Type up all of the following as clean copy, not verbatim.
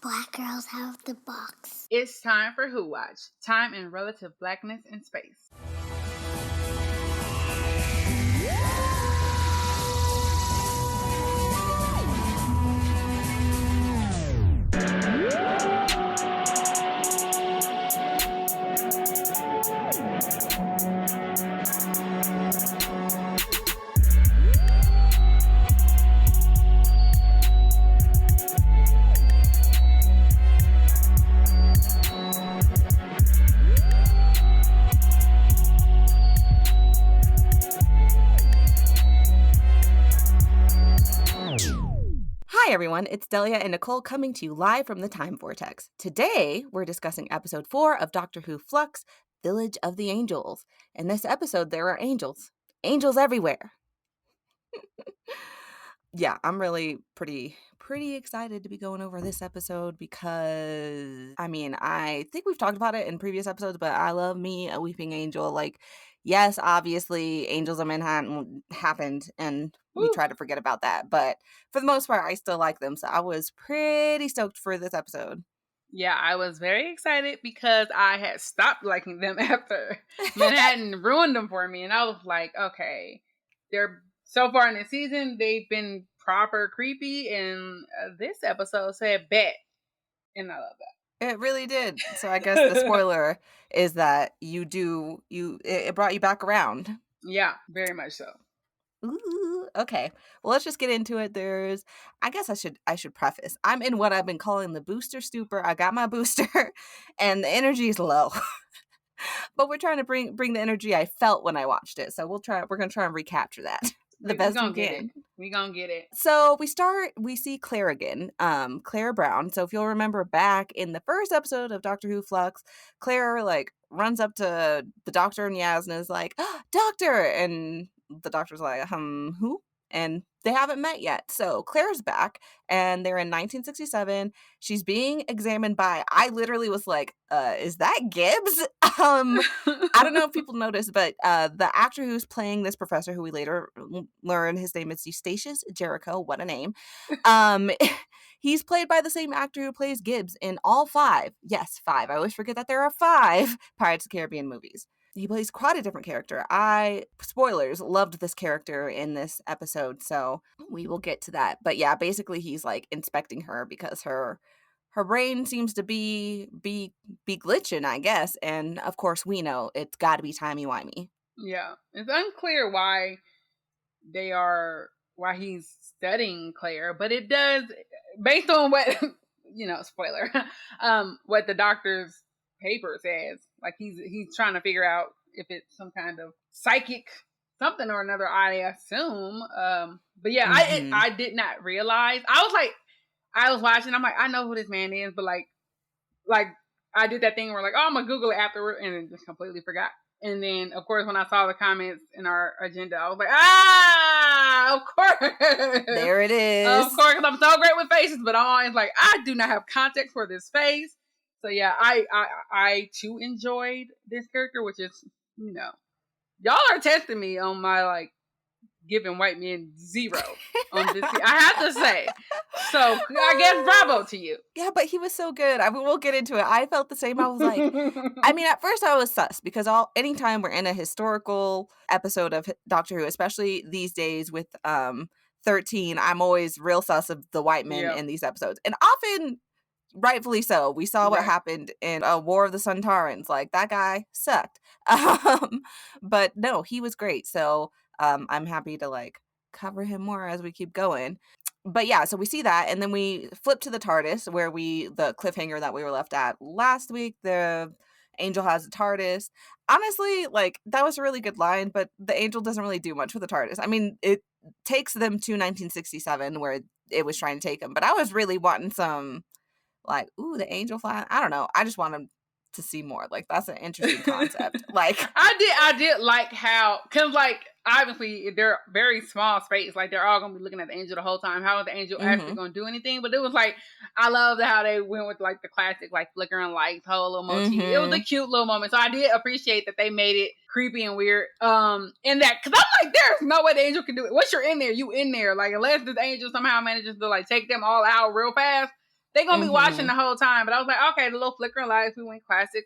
black girls have the box. It's time for Who Watch. Time in relative blackness and space. Hi everyone, it's Delia and Nicole coming to you live from the Time Vortex. Today, we're discussing episode 4 of Doctor Who Flux, Village of the Angels. In this episode, there are angels. Angels everywhere. Yeah, I'm really pretty excited to be going over this episode because, I think we've talked about it in previous episodes, but I love me a weeping angel. Like, yes, obviously, Angels of Manhattan happened, and we try to forget about that. But for the most part, I still like them, so I was pretty stoked for this episode. Yeah, I was very excited because I had stopped liking them after Manhattan ruined them for me, and I was like, okay, they're so far in the season, they've been proper creepy, and this episode said bet, and I love that. It really did. So I guess the spoiler is that it brought you back around. Yeah, very much so. Ooh, okay. Well, let's just get into it. I guess I should preface. I'm in what I've been calling the booster stupor. I got my booster and the energy is low. But we're trying to bring the energy I felt when I watched it. So we're going to try and recapture that the best we can. We're going to get it. So we see Claire again, Claire Brown. So if you'll remember back in the first episode of Doctor Who Flux, Claire runs up to the doctor and Yasna is like, oh, doctor! And the doctor's like, who? And they haven't met yet. So Claire's back and they're in 1967. She's being examined by, I literally was like, is that Gibbs? I don't know if people noticed, but the actor who's playing this professor, who we later learn his name is Eustachius Jericho, what a name. He's played by the same actor who plays Gibbs in all 5. Yes, 5. I always forget that there are 5 Pirates of the Caribbean movies. He plays quite a different character. Spoilers, loved this character in this episode, so we will get to that. But yeah, basically he's inspecting her because her brain seems to be glitching, I guess. And of course we know it's got to be timey-wimey. Yeah, it's unclear why he's studying Claire, but it does, based on what, spoiler, what the doctor's paper says. He's trying to figure out if it's some kind of psychic something or another, I assume. But yeah, I did not realize. I was watching, I'm like, I know who this man is, but I did that thing where oh, I'm gonna Google it afterward, and then just completely forgot. And then, of course, when I saw the comments in our agenda, I was like, of course. There it is. Of course, because I'm so great with faces, but I'm always like, I do not have context for this face. So yeah, I too enjoyed this character, which is, y'all are testing me on my giving white men 0 on this. I have to say. So I guess bravo to you. Yeah, but he was so good. We'll get into it. I felt the same. I was like, at first I was sus because anytime we're in a historical episode of Doctor Who, especially these days with 13, I'm always real sus of the white men in these episodes, and often. Rightfully so. We saw what happened in War of the Suntarans. That guy sucked. But no, he was great. So I'm happy to cover him more as we keep going. But yeah, so we see that, and then we flip to the TARDIS where the cliffhanger that we were left at last week. The angel has a TARDIS. Honestly, that was a really good line, but the angel doesn't really do much with the TARDIS. It takes them to 1967 where it was trying to take them, but I was really wanting some ooh, the angel flying. I don't know. I just wanted to see more. That's an interesting concept. I did like how, because obviously they're very small space. They're all gonna be looking at the angel the whole time. How is the angel actually gonna do anything? But it was I love how they went with the classic flickering lights, whole little motif. It was a cute little moment. So I did appreciate that they made it creepy and weird. In that, because I'm there's no way the angel can do it. Once you're in there, you in there. Unless this angel somehow manages to take them all out real fast. They gonna be watching Mhm. the whole time. But I was like, okay, the little flickering lights. We went classic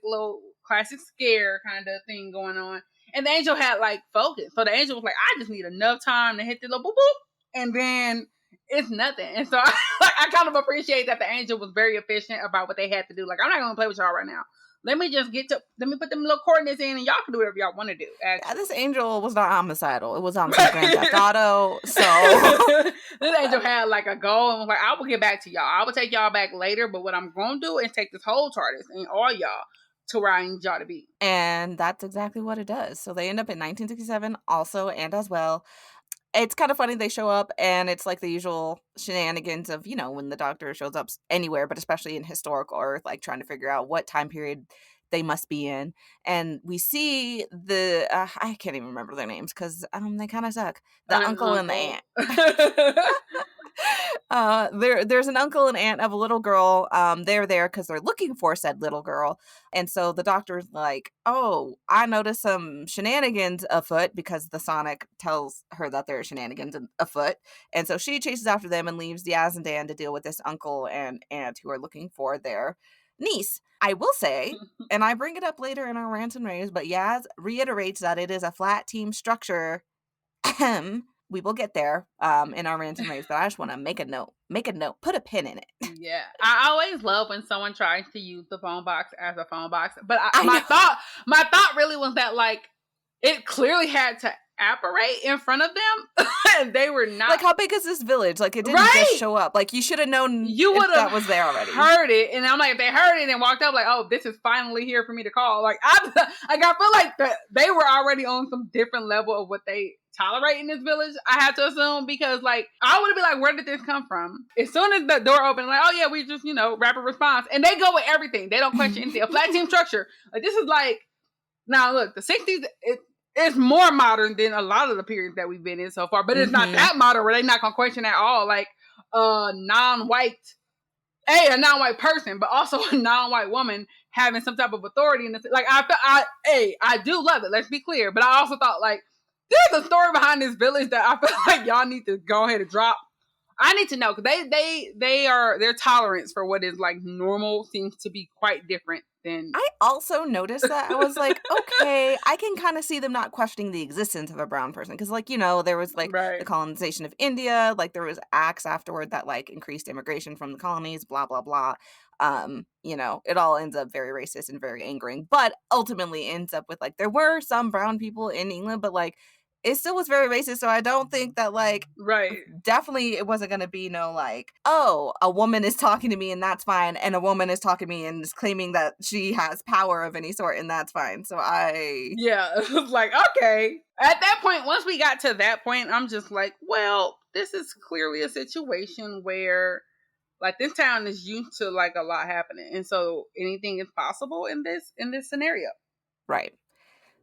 scare kind of thing going on. And the angel had like focus. So the angel was like, I just need enough time to hit the little boop boop, and then it's nothing. And so I kind of appreciate that the angel was very efficient about what they had to do. Like, I'm not gonna play with y'all right now. Let me put them little coordinates in, and y'all can do whatever y'all want to do. Yeah, Actually, this angel was not homicidal. It was on some Grand right. Theft Auto. So This angel had like a goal and was like, I will get back to y'all. I will take y'all back later, but what I'm gonna do is take this whole TARDIS and all y'all to where I need y'all to be. and that's exactly what it does. So they end up in 1967 also and as well. It's kind of funny they show up and it's like the usual shenanigans of, when the Doctor shows up anywhere, but especially in historical Earth, like trying to figure out what time period they must be in. And we see I can't even remember their names because they kind of suck. The An uncle and the uncle. aunt. There's an uncle and aunt of a little girl. They're there because they're looking for said little girl. And so the Doctor's like, oh, I noticed some shenanigans afoot because the Sonic tells her that there are shenanigans afoot. And so she chases after them and leaves Yaz and Dan to deal with this uncle and aunt who are looking for their niece. I will say, and I bring it up later in our rants and raves, but Yaz reiterates that it is a flat team structure. We will get there in our rants and raves, but I just want to make a note, put a pin in it. Yeah, I always love when someone tries to use the phone box as a phone box. But I my know. thought really was that like it clearly had to apparate in front of them, and they were not. Like, how big is this village? Like, it didn't just Right. show up. Like, you should have known You would if that have was there already. heard it, and I'm like, if they heard it and walked up, like, oh, this is finally here for me to call. Like, I feel like they were already on some different level of what they tolerate in this village. I have to assume because, like, I would be like, where did this come from? As soon as the door opened, like, oh yeah, we just rapid response, and they go with everything. They don't question anything. A flat team structure. Like, this is like, now look, the '60s. It's more modern than a lot of the periods that we've been in so far, but it's not that modern where they're not gonna question at all. Like a non-white person, but also a non-white woman having some type of authority in this. Like I do love it. Let's be clear, but I also thought like there's a story behind this village that I feel like y'all need to go ahead and drop. I need to know because their tolerance for what is like normal seems to be quite different than. I also noticed that. I was like, okay, I can kind of see them not questioning the existence of a brown person because, like, there was like Right. the colonization of India, like there was acts afterward that like increased immigration from the colonies, blah blah blah. It all ends up very racist and very angering, but ultimately ends up with like there were some brown people in England, but like it still was very racist. So I don't think that like Right. definitely it wasn't going to be no like, oh, a woman is talking to me and that's fine, and a woman is talking to me and is claiming that she has power of any sort and that's fine. So yeah, it was like, okay. At that point, once we got to that point, I'm just like, well, this is clearly a situation where like this town is used to like a lot happening, and so anything is possible in this scenario. Right.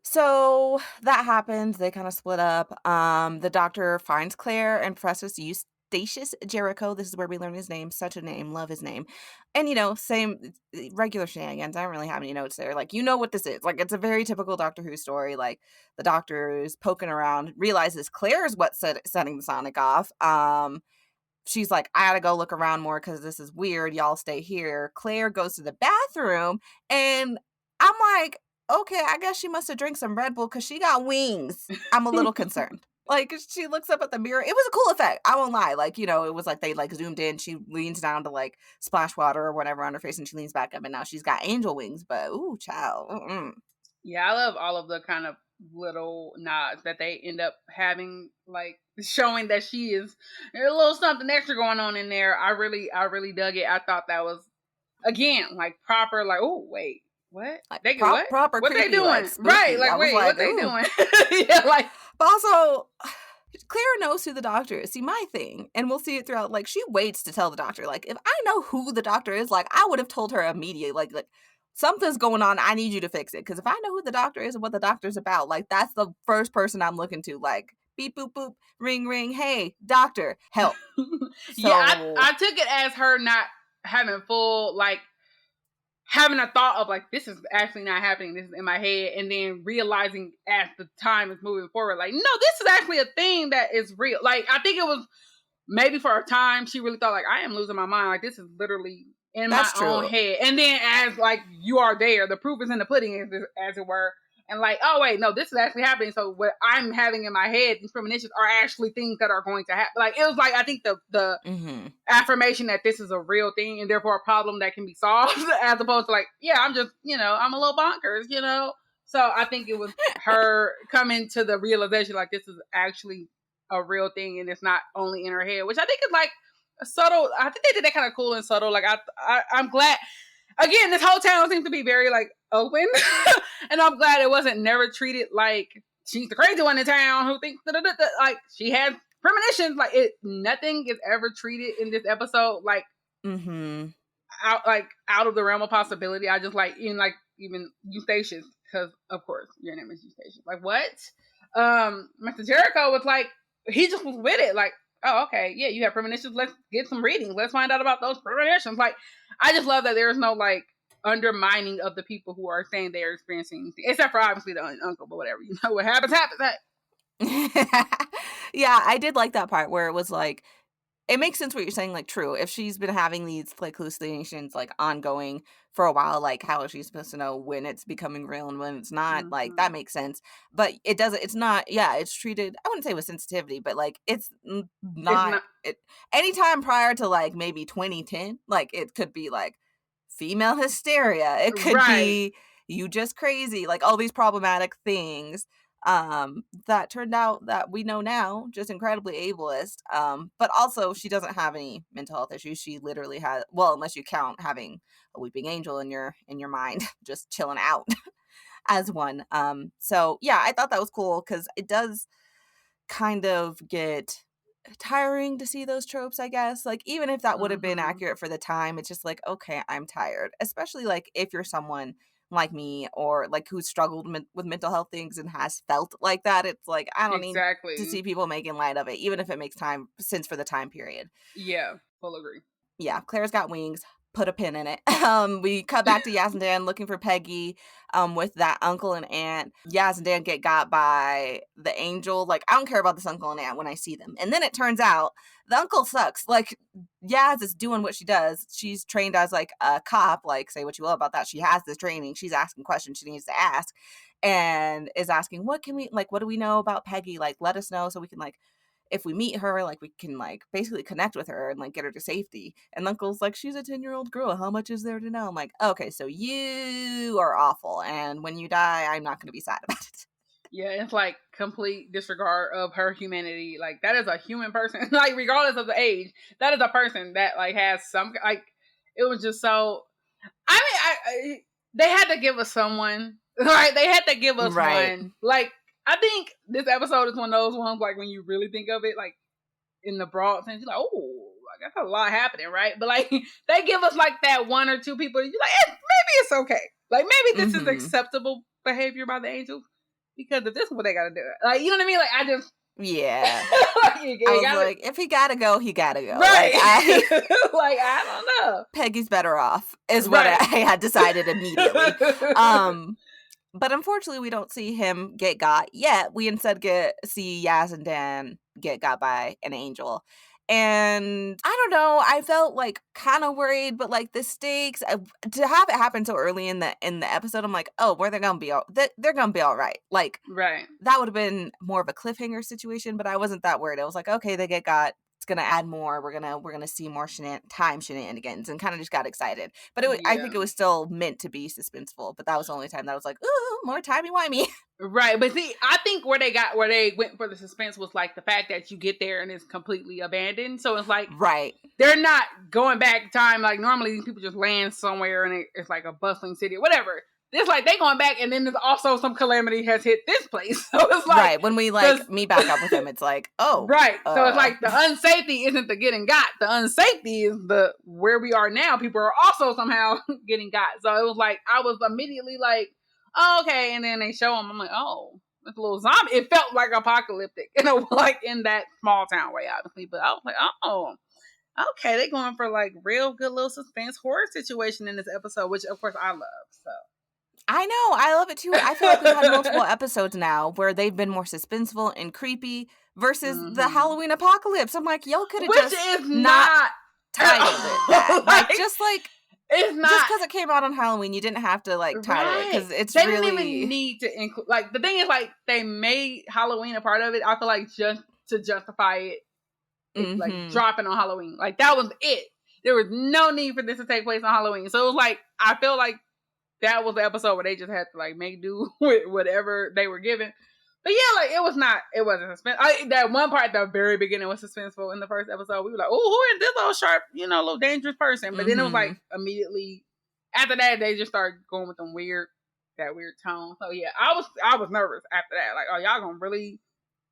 So that happens. They kind of split up. The Doctor finds Claire and Professor Eustachius Jericho. This is where we learn his name. Such a name. Love his name. And, same regular shenanigans. I don't really have any notes there. Like, what this is. Like, it's a very typical Doctor Who story. Like, the Doctor is poking around, realizes Claire is what's setting the Sonic off. She's like, I gotta go look around more because this is weird. Y'all stay here. Claire goes to the bathroom, and I'm like, okay, I guess she must have drank some Red Bull because she got wings. I'm a little concerned. Like, she looks up at the mirror. It was a cool effect. I won't lie. Like, it was like they like zoomed in. She leans down to like splash water or whatever on her face, and she leans back up, and now she's got angel wings. But ooh, child. Mm-mm. Yeah, I love all of the kind of little nods that they end up having, like showing that she is there's a little something extra going on in there. I really dug it. I thought that was again like proper. Like, oh wait, what? Like, They what? proper What creepy, they doing? like, spooky. Right? Like, I was wait, like, what they ooh. doing? Yeah, like. But also, Claire knows who the Doctor is. See, my thing, and we'll see it throughout, like, she waits to tell the Doctor. Like, if I know who the Doctor is, like, I would have told her immediately. Like something's going on. I need you to fix it. Because if I know who the Doctor is and what the Doctor's about, like, that's the first person I'm looking to. Like, beep, boop, boop, ring, ring. Hey, Doctor, help. So, Yeah, I took it as her not having full, like, having a thought of like this is actually not happening, this is in my head, and then realizing as the time is moving forward like no, this is actually a thing that is real. Like I think it was maybe for a time she really thought like I am losing my mind, like this is literally in my That's own true. head. And then as like you are there, the proof is in the pudding, as it were. And like, oh wait, no, this is actually happening. So what I'm having in my head, these premonitions are actually things that are going to happen. Like it was like I think the affirmation that this is a real thing and therefore a problem that can be solved, as opposed to like, yeah, I'm just, I'm a little bonkers, So I think it was her coming to the realization like this is actually a real thing and it's not only in her head, which I think is like a subtle. I think they did that kind of cool and subtle. Like I'm glad. Again, this whole town seems to be very like open, and I'm glad it wasn't never treated like she's the crazy one in town who thinks like she had premonitions. Like nothing is ever treated in this episode like out of the realm of possibility. I just like even Eustachius, because of course your name is Eustachius. Like what? Mr. Jericho was like he just was with it. Like, oh, okay, yeah, you have premonitions. Let's get some readings. Let's find out about those premonitions. Like, I just love that there's no like undermining of the people who are saying they are experiencing, except for obviously the uncle, but whatever. What happens. Yeah, I did like that part where it was like, it makes sense what you're saying, like, true. If she's been having these, like, hallucinations, like, ongoing for a while, like, how is she supposed to know when it's becoming real and when it's not? Like, that makes sense. But it doesn't, it's not, yeah, it's treated, I wouldn't say with sensitivity, but, like, it's not anytime prior to, like, maybe 2010, like, it could be, like, female hysteria. It could be you just crazy, like, all these problematic things. That turned out that we know now just incredibly ableist. But also she doesn't have any mental health issues. She literally has, well, unless you count having a weeping angel in your mind, just chilling out as one. So yeah, I thought that was cool because it does kind of get tiring to see those tropes, I guess. Like even if that would have been accurate for the time, it's just like, okay, I'm tired. Especially like if you're someone like me or like who's struggled with mental health things and has felt like that. It's like I don't need to see people making light of it, even if it makes sense for the time period. Yeah, full agree. Yeah, Claire's got wings. Put a pin in it. We cut back to Yaz and Dan looking for Peggy with that uncle and aunt. Yaz and Dan get got by the angel. Like, I don't care about this uncle and aunt when I see them. And then it turns out the uncle sucks. Like, Yaz is doing what she does. She's trained as, like, a cop. Like, say what you will about that. She has this training. She's asking questions she needs to ask. And is asking, what do we know about Peggy? Like, let us know so we can, like, if we meet her, like, we can, like, basically connect with her and, like, get her to safety. And Uncle's like, she's a 10-year-old girl. How much is there to know? I'm like, okay, so you are awful. And when you die, I'm not going to be sad about it. Yeah, it's, like, complete disregard of her humanity. Like, that is a human person. Like, regardless of the age, that is a person that, like, has some, like, it was just so, I mean, they had to give us someone, right? They had to give us one. Like, I think this episode is one of those ones, like, when you really think of it, like, in the broad sense, you're like, oh, like, that's a lot happening, right? But, like, they give us, like, that one or two people, you're like, maybe it's okay. Like, maybe this is acceptable behavior by the angels, because if this is what they gotta do, like, you know what I mean? Like, I just... Yeah. I was like, if he gotta go, he gotta go. Right. Like, I don't know. Peggy's better off, is what I had decided immediately. But unfortunately, we don't see him get got yet. We instead see Yaz and Dan get got by an angel. And I don't know, I felt like kind of worried, but like the stakes to have it happen so early in the episode, I'm like, oh, where they're gonna be they're gonna be all right. Like, that would have been more of a cliffhanger situation, but I wasn't that worried. I was like, okay, they get got. It's gonna add more. We're gonna see more shenanigans, and kind of just got excited. But I think it was still meant to be suspenseful. But that was the only time that I was like, ooh, more timey-wimey. Right, but see, I think where they went for the suspense was like the fact that you get there and it's completely abandoned. So it's like, they're not going back time like normally. These people just land somewhere and it's like a bustling city or whatever. It's like they going back and then there's also some calamity has hit this place. So it's like when we like meet back up with them, it's like, oh, so it's like the unsafety isn't the getting got. The unsafety is the where we are now. People are also somehow getting got. So it was like I was immediately like, oh, okay, and then they show them. I'm like, oh, it's a little zombie. It felt like apocalyptic, like in that small town way, obviously. But I was like, oh, okay, they're going for like real good little suspense horror situation in this episode, which of course I love. So. I know, I love it too. I feel like we've had multiple episodes now where they've been more suspenseful and creepy versus the Halloween apocalypse. I'm like, y'all could have just not titled it that. Like, just like It's not just because it came out on Halloween, you didn't have to like title it because it's they really didn't even need to include. Like the thing is, like they made Halloween a part of it. I feel like just to justify it like dropping on Halloween. Like that was it. There was no need for this to take place on Halloween. So it was like I feel like that was the episode where they just had to like make do with whatever they were given. But yeah, like it wasn't suspense. That one part at the very beginning was suspenseful in the first episode. We were like, oh, who is this little sharp, little dangerous person? But then it was like immediately after that they just started going with that weird tone. So yeah, I was nervous after that. Like, oh, y'all gonna really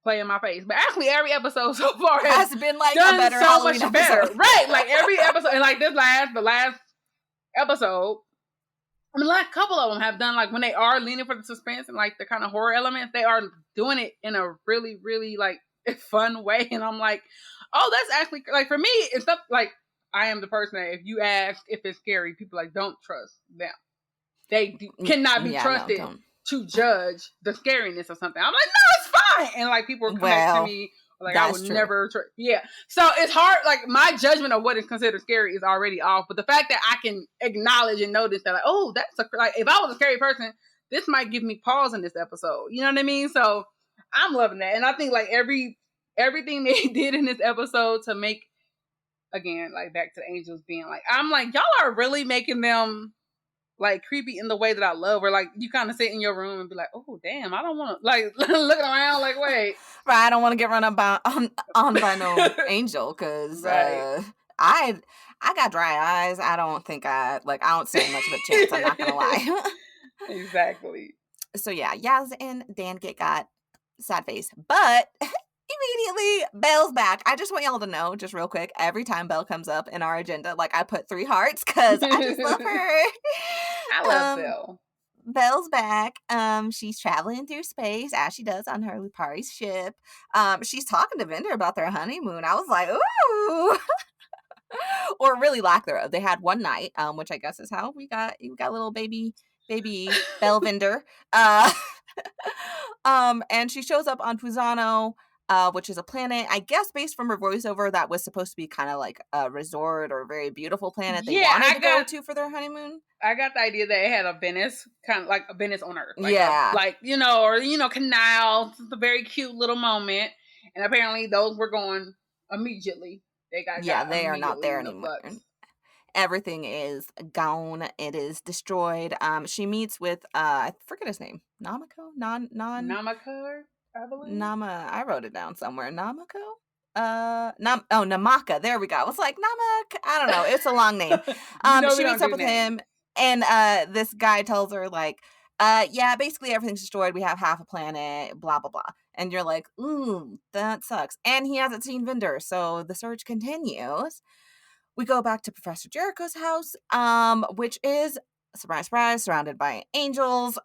play in my face? But actually, every episode so far has been like done a better so Halloween much better, episode. right? Like every episode, and like the last episode. I mean, like a couple of them have done like when they are leaning for the suspense and like the kind of horror elements, they are doing it in a really, really like fun way. And I'm like, oh, that's actually like for me, it's stuff like I am the person that if you ask if it's scary, people like don't trust them. They cannot be trusted to judge the scariness of something. I'm like, no, it's fine. And like people are coming back to me. Like I would never yeah. So it's hard, like my judgment of what is considered scary is already off. But the fact that I can acknowledge and notice that like, oh, that's like if I was a scary person, this might give me pause in this episode. You know what I mean? So I'm loving that. And I think like everything they did in this episode to make, again, like back to the angels being like, I'm like, y'all are really making them like creepy in the way that I love, where like you kind of sit in your room and be like, oh damn, I don't want to like looking around like wait, right? I don't want to get run up on by no angel because I got dry eyes. I don't think I don't stand much of a chance. I'm not gonna lie. Exactly. So yeah, Yaz and Dan got sad face, but immediately Belle's back. I just want y'all to know, just real quick, every time Belle comes up in our agenda, like I put 3 hearts because I just love her. I love Belle. Belle's back. She's traveling through space as she does on her Lupari's ship. She's talking to Vinder about their honeymoon. I was like, ooh. Or really lack thereof. They had one night, which I guess is how we got little baby Belle Vinder. And she shows up on Fusano, which is a planet, I guess, based from her voiceover, that was supposed to be kind of like a resort or a very beautiful planet they wanted to go to for their honeymoon. I got the idea that it had a Venice, kind of like a Venice on Earth. Like yeah. Or canals. It's a very cute little moment. And apparently those were going immediately. They are not there anymore. Everything is gone. It is destroyed. She meets with I forget his name. Namako? Namaka, I believe. I wrote it down somewhere. Namako? Namaka. There we go. I was like, Namak. I don't know. It's a long name. She meets up with him, and this guy tells her like, yeah, basically everything's destroyed. We have half a planet, blah blah blah. And you're like, ooh, that sucks. And he hasn't seen Vinder, so the search continues. We go back to Professor Jericho's house, which is, surprise, surprise, surrounded by angels.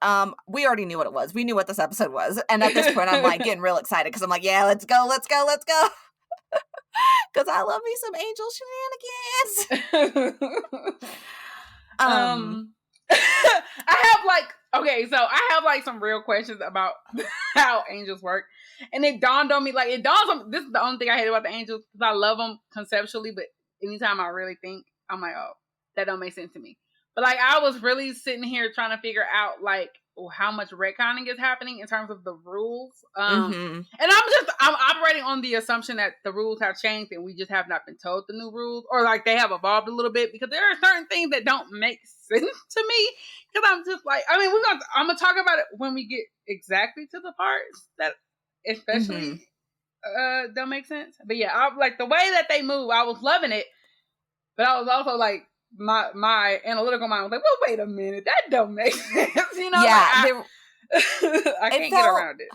We already knew what it was. We knew what this episode was. And at this point, I'm like getting real excited because I'm like, yeah, let's go. Because I love me some angel shenanigans. I have like some real questions about how angels work. And it dawned on me, this is the only thing I hate about the angels, because I love them conceptually, but anytime I really think, I'm like, oh, that don't make sense to me. But like, I was really sitting here trying to figure out like how much retconning is happening in terms of the rules. And I'm operating on the assumption that the rules have changed and we just have not been told the new rules, or like they have evolved a little bit, because there are certain things that don't make sense to me. Because I'm just like, I mean, I'm gonna talk about it when we get exactly to the parts that especially don't make sense. But yeah, I like the way that they move. I was loving it, but I was also like, my analytical mind was like, well, wait a minute, that don't make sense. Yeah, I can't get around it.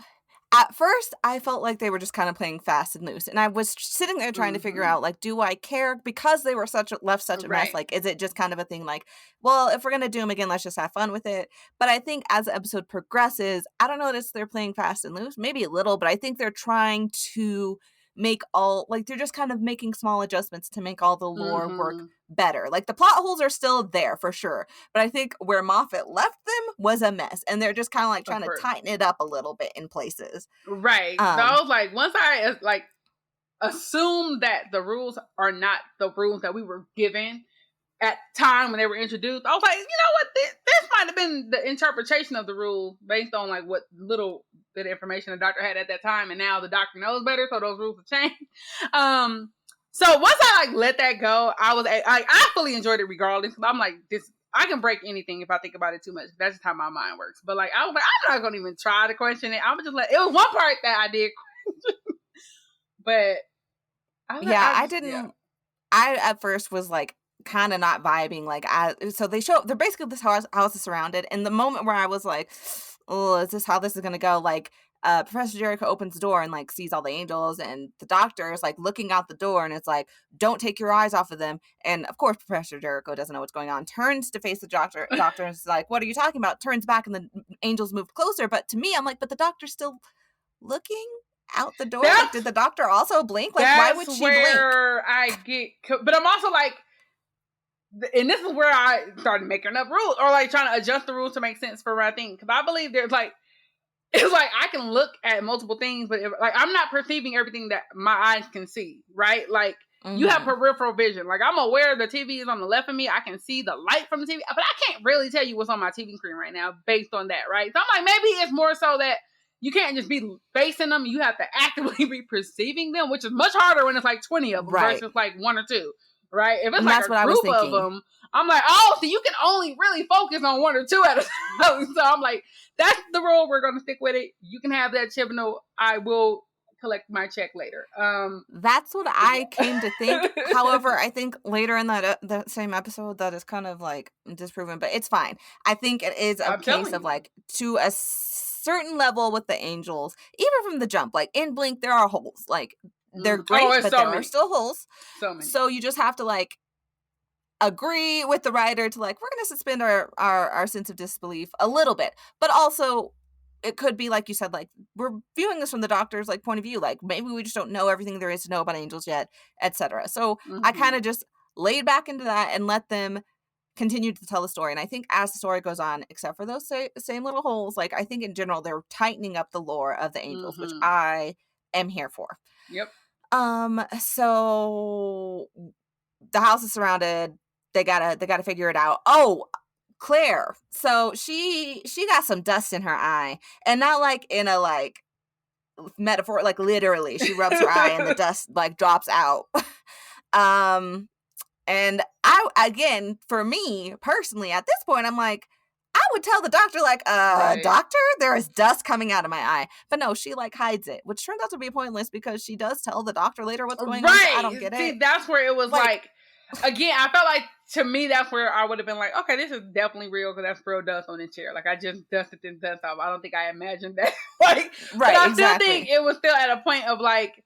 At first, I felt like they were just kind of playing fast and loose, and I was sitting there trying to figure out, like, do I care because they were left such a mess? Like, is it just kind of a thing like, well, if we're gonna do them again, let's just have fun with it? But I think as the episode progresses, I don't notice they're playing fast and loose, maybe a little, but I think they're trying to make they're just kind of making small adjustments to make all the lore work better. Like, the plot holes are still there for sure, but I think where Moffat left them was a mess, and they're just kind of like trying to tighten it up a little bit in places. Right. So I was like, once I like assume that the rules are not the rules that we were given, at time when they were introduced, I was like, you know what, this might have been the interpretation of the rule based on like what little bit of information the doctor had at that time, and now the doctor knows better, so those rules have changed. So once I like let that go, I fully enjoyed it regardless. I'm like, this, I can break anything if I think about it too much. That's just how my mind works. But like, I was like, I'm not gonna even try to question it. I'm just like, it was one part that I did question, but I didn't. I at first was like kind of not vibing. Like so they're basically this house is surrounded, and the moment where I was like, oh, is this how this is gonna go? Like, Professor Jericho opens the door and like sees all the angels, and the doctor is like looking out the door, and it's like, don't take your eyes off of them. And of course, Professor Jericho doesn't know what's going on. Turns to face the doctor. Doctor is like, what are you talking about? Turns back, and the angels move closer. But to me, I'm like, but the doctor's still looking out the door. Like, did the doctor also blink? Like, why would she blink? I get, but I'm also like, and this is where I started making up rules or like trying to adjust the rules to make sense for what I think. Because I believe there's like, it's like I can look at multiple things, but like I'm not perceiving everything that my eyes can see, right? Like you have peripheral vision. Like I'm aware the TV is on the left of me. I can see the light from the TV, but I can't really tell you what's on my TV screen right now based on that, right? So I'm like, maybe it's more so that you can't just be facing them. You have to actively be perceiving them, which is much harder when it's like 20 of them versus like 1 or 2. Right? If it's like a group of them, I'm like, oh, so you can only really focus on 1 or 2 at a time. So I'm like, that's the rule. We're going to stick with it. You can have that Chibnall. I will collect my check later. That's what I came to think. However, I think later in that same episode, that is kind of like disproven, but it's fine. I think it is a case of like to a certain level with the angels, even from the jump. Like in Blink, there are holes. Like they're great, but there are still holes. So you just have to like agree with the writer to like, we're going to suspend our sense of disbelief a little bit, but also it could be like you said, like we're viewing this from the doctor's like point of view, like maybe we just don't know everything there is to know about angels yet, etc. So I kind of just laid back into that and let them continue to tell the story. And I think as the story goes on, except for those same little holes, like I think in general they're tightening up the lore of the angels, which I am here for. Yep. So the house is surrounded. They gotta figure it out. Oh, Claire. So she got some dust in her eye, and not like in a like metaphor, like literally. She rubs her eye and the dust like drops out. And again, for me personally, at this point, I'm like, I would tell the doctor, like, doctor, there is dust coming out of my eye. But no, she, like, hides it, which turns out to be pointless because she does tell the doctor later what's going on. So I don't get it. See, that's where it was like, again, I felt like, to me, that's where I would have been like, okay, this is definitely real because that's real dust on the chair. Like, I just dusted this dust off. I don't think I imagined that. Like, but I still think it was still at a point of, like,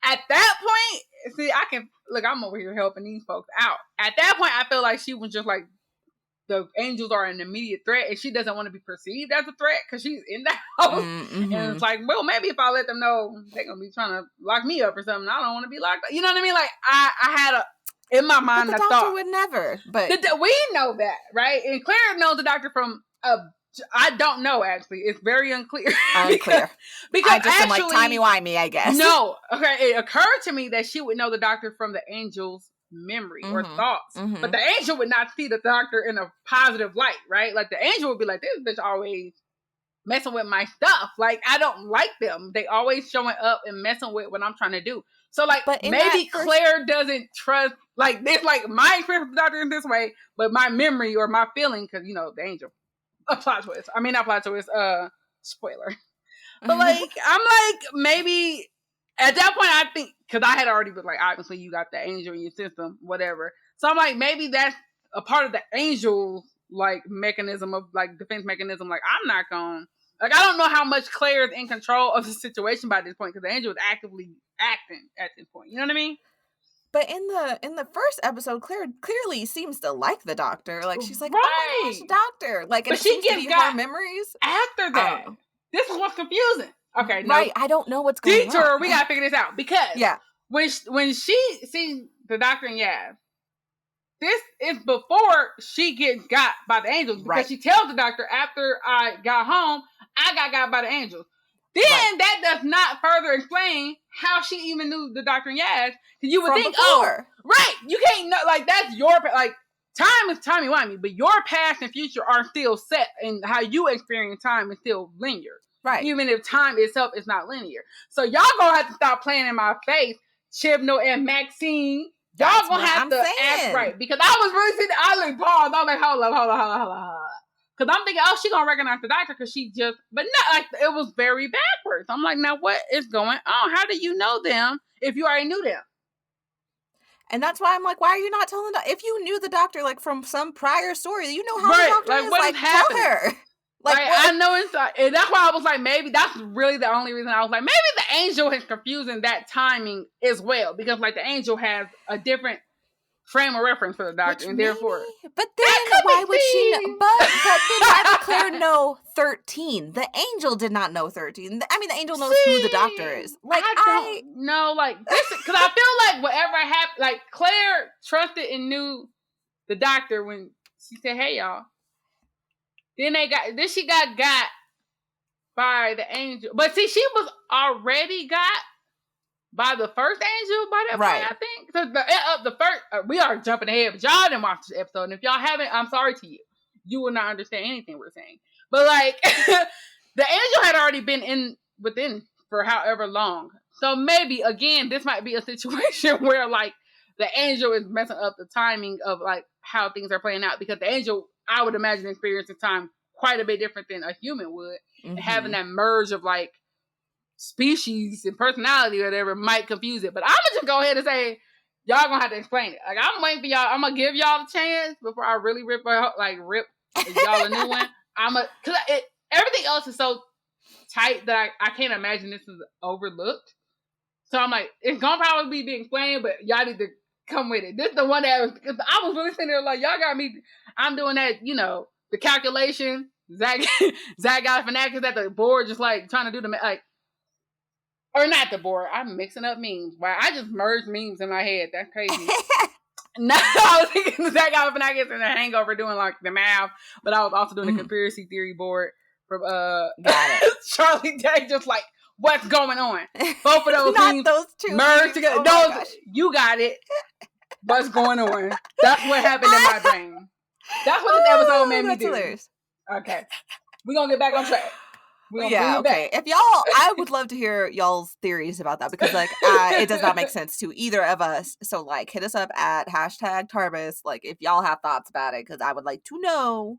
at that point, see, I'm over here helping these folks out. At that point, I feel like she was just like, the angels are an immediate threat, and she doesn't want to be perceived as a threat because she's in the house. And it's like, well, maybe if I let them know they're gonna be trying to lock me up or something, I don't want to be locked up. You know what I mean? Like I had in my mind, but the doctor would never. But we know that, right? And Claire knows the doctor from I don't know, actually. It's very unclear. Because I just actually, am like timey-wimey, I guess. No. Okay, it occurred to me that she would know the doctor from the angel's memory or thoughts. But the angel would not see the doctor in a positive light, right? Like the angel would be like, this bitch always messing with my stuff. Like, I don't like them. They always showing up and messing with what I'm trying to do. So, like, maybe Claire doesn't trust, like, this, like, my experience with the doctor in this way, but my memory or my feeling, because, you know, the angel. A plot twist. I mean, not plot twist, spoiler. But, like, I'm like, maybe, at that point, I think, because I had already been like, obviously, you got the angel in your system, whatever. So, I'm like, maybe that's a part of the angel, like, mechanism of, like, defense mechanism. Like, I'm not going, like, I don't know how much Claire is in control of the situation by this point, because the angel is actively acting at this point. You know what I mean? But in the first episode, Claire clearly seems to like the doctor. Like, she's like, oh my gosh, doctor. Like, and but she gets her memories after that. This is what's confusing. Okay, right. I don't know what's going on. Teacher, we gotta figure this out because when she sees the doctor and Yaz, this is before she gets got by the angels because she tells the doctor after I got home, I got by the angels. Then that does not further explain how she even knew the doctor and Yaz. Because you would think, you can't know, like, that's your, like, time is timey-wimey, but your past and future are still set, and how you experience time is still linear. Right. Even if time itself is not linear. So y'all gonna have to stop playing in my face, Chibnall and Maxine. Y'all gonna have to act right. Because I was really sitting, I like paused. I was like, hold up. Because I'm thinking, she gonna recognize the doctor because she just, but not like, it was very backwards. I'm like, now what is going on? How do you know them if you already knew them? And that's why I'm like, why are you not telling if you knew the doctor like from some prior story, you know how the doctor is, what like, is happening? tell her. Like, I know it's and that's why I was like, maybe that's really the only reason I was like, maybe the angel is confusing that timing as well, because like the angel has a different frame of reference for the doctor, and therefore. But then why would she know? But then why would Claire know 13? The angel did not know 13. I mean, the angel knows who the doctor is. Like, I don't know, like this, because I feel like whatever happened, like Claire trusted and knew the doctor when she said, "Hey, y'all." Then she got by the angel. But see, she was already got by the first angel by that point, I think. So the first, we are jumping ahead, but y'all didn't watch this episode. And if y'all haven't, I'm sorry to you. You will not understand anything we're saying. But like, the angel had already been within for however long. So maybe, again, this might be a situation where like the angel is messing up the timing of like how things are playing out, because the angel, I would imagine, experiences time quite a bit different than a human would. Mm-hmm. And having that merge of like species and personality or whatever might confuse it. But I'm gonna just go ahead and say, y'all gonna have to explain it. Like, I'm waiting for y'all. I'm gonna give y'all the chance before I really rip y'all a new one. Cause everything else is so tight that I can't imagine this is overlooked. So I'm like, it's gonna probably be explained, but y'all need to come with it. This is the one that I was really sitting there like, y'all got me. I'm doing that, the calculation. Zach got fanatics at the board, just like trying to do the like, or not the board. I'm mixing up memes. Wow, I just merged memes in my head. That's crazy. No, I was thinking Zach got fanatics in the Hangover doing like the math, but I was also doing the conspiracy theory board from Charlie Day, just like, what's going on? Both of those memes those two merged together. Oh you got it. What's going on? That's what happened in my brain. That's what this episode made me do. Hilarious. Okay. We're going to get back on track. Okay. If I would love to hear y'all's theories about that, because like it does not make sense to either of us. So like, hit us up at #TARDIS, like if y'all have thoughts about it, because I would like to know,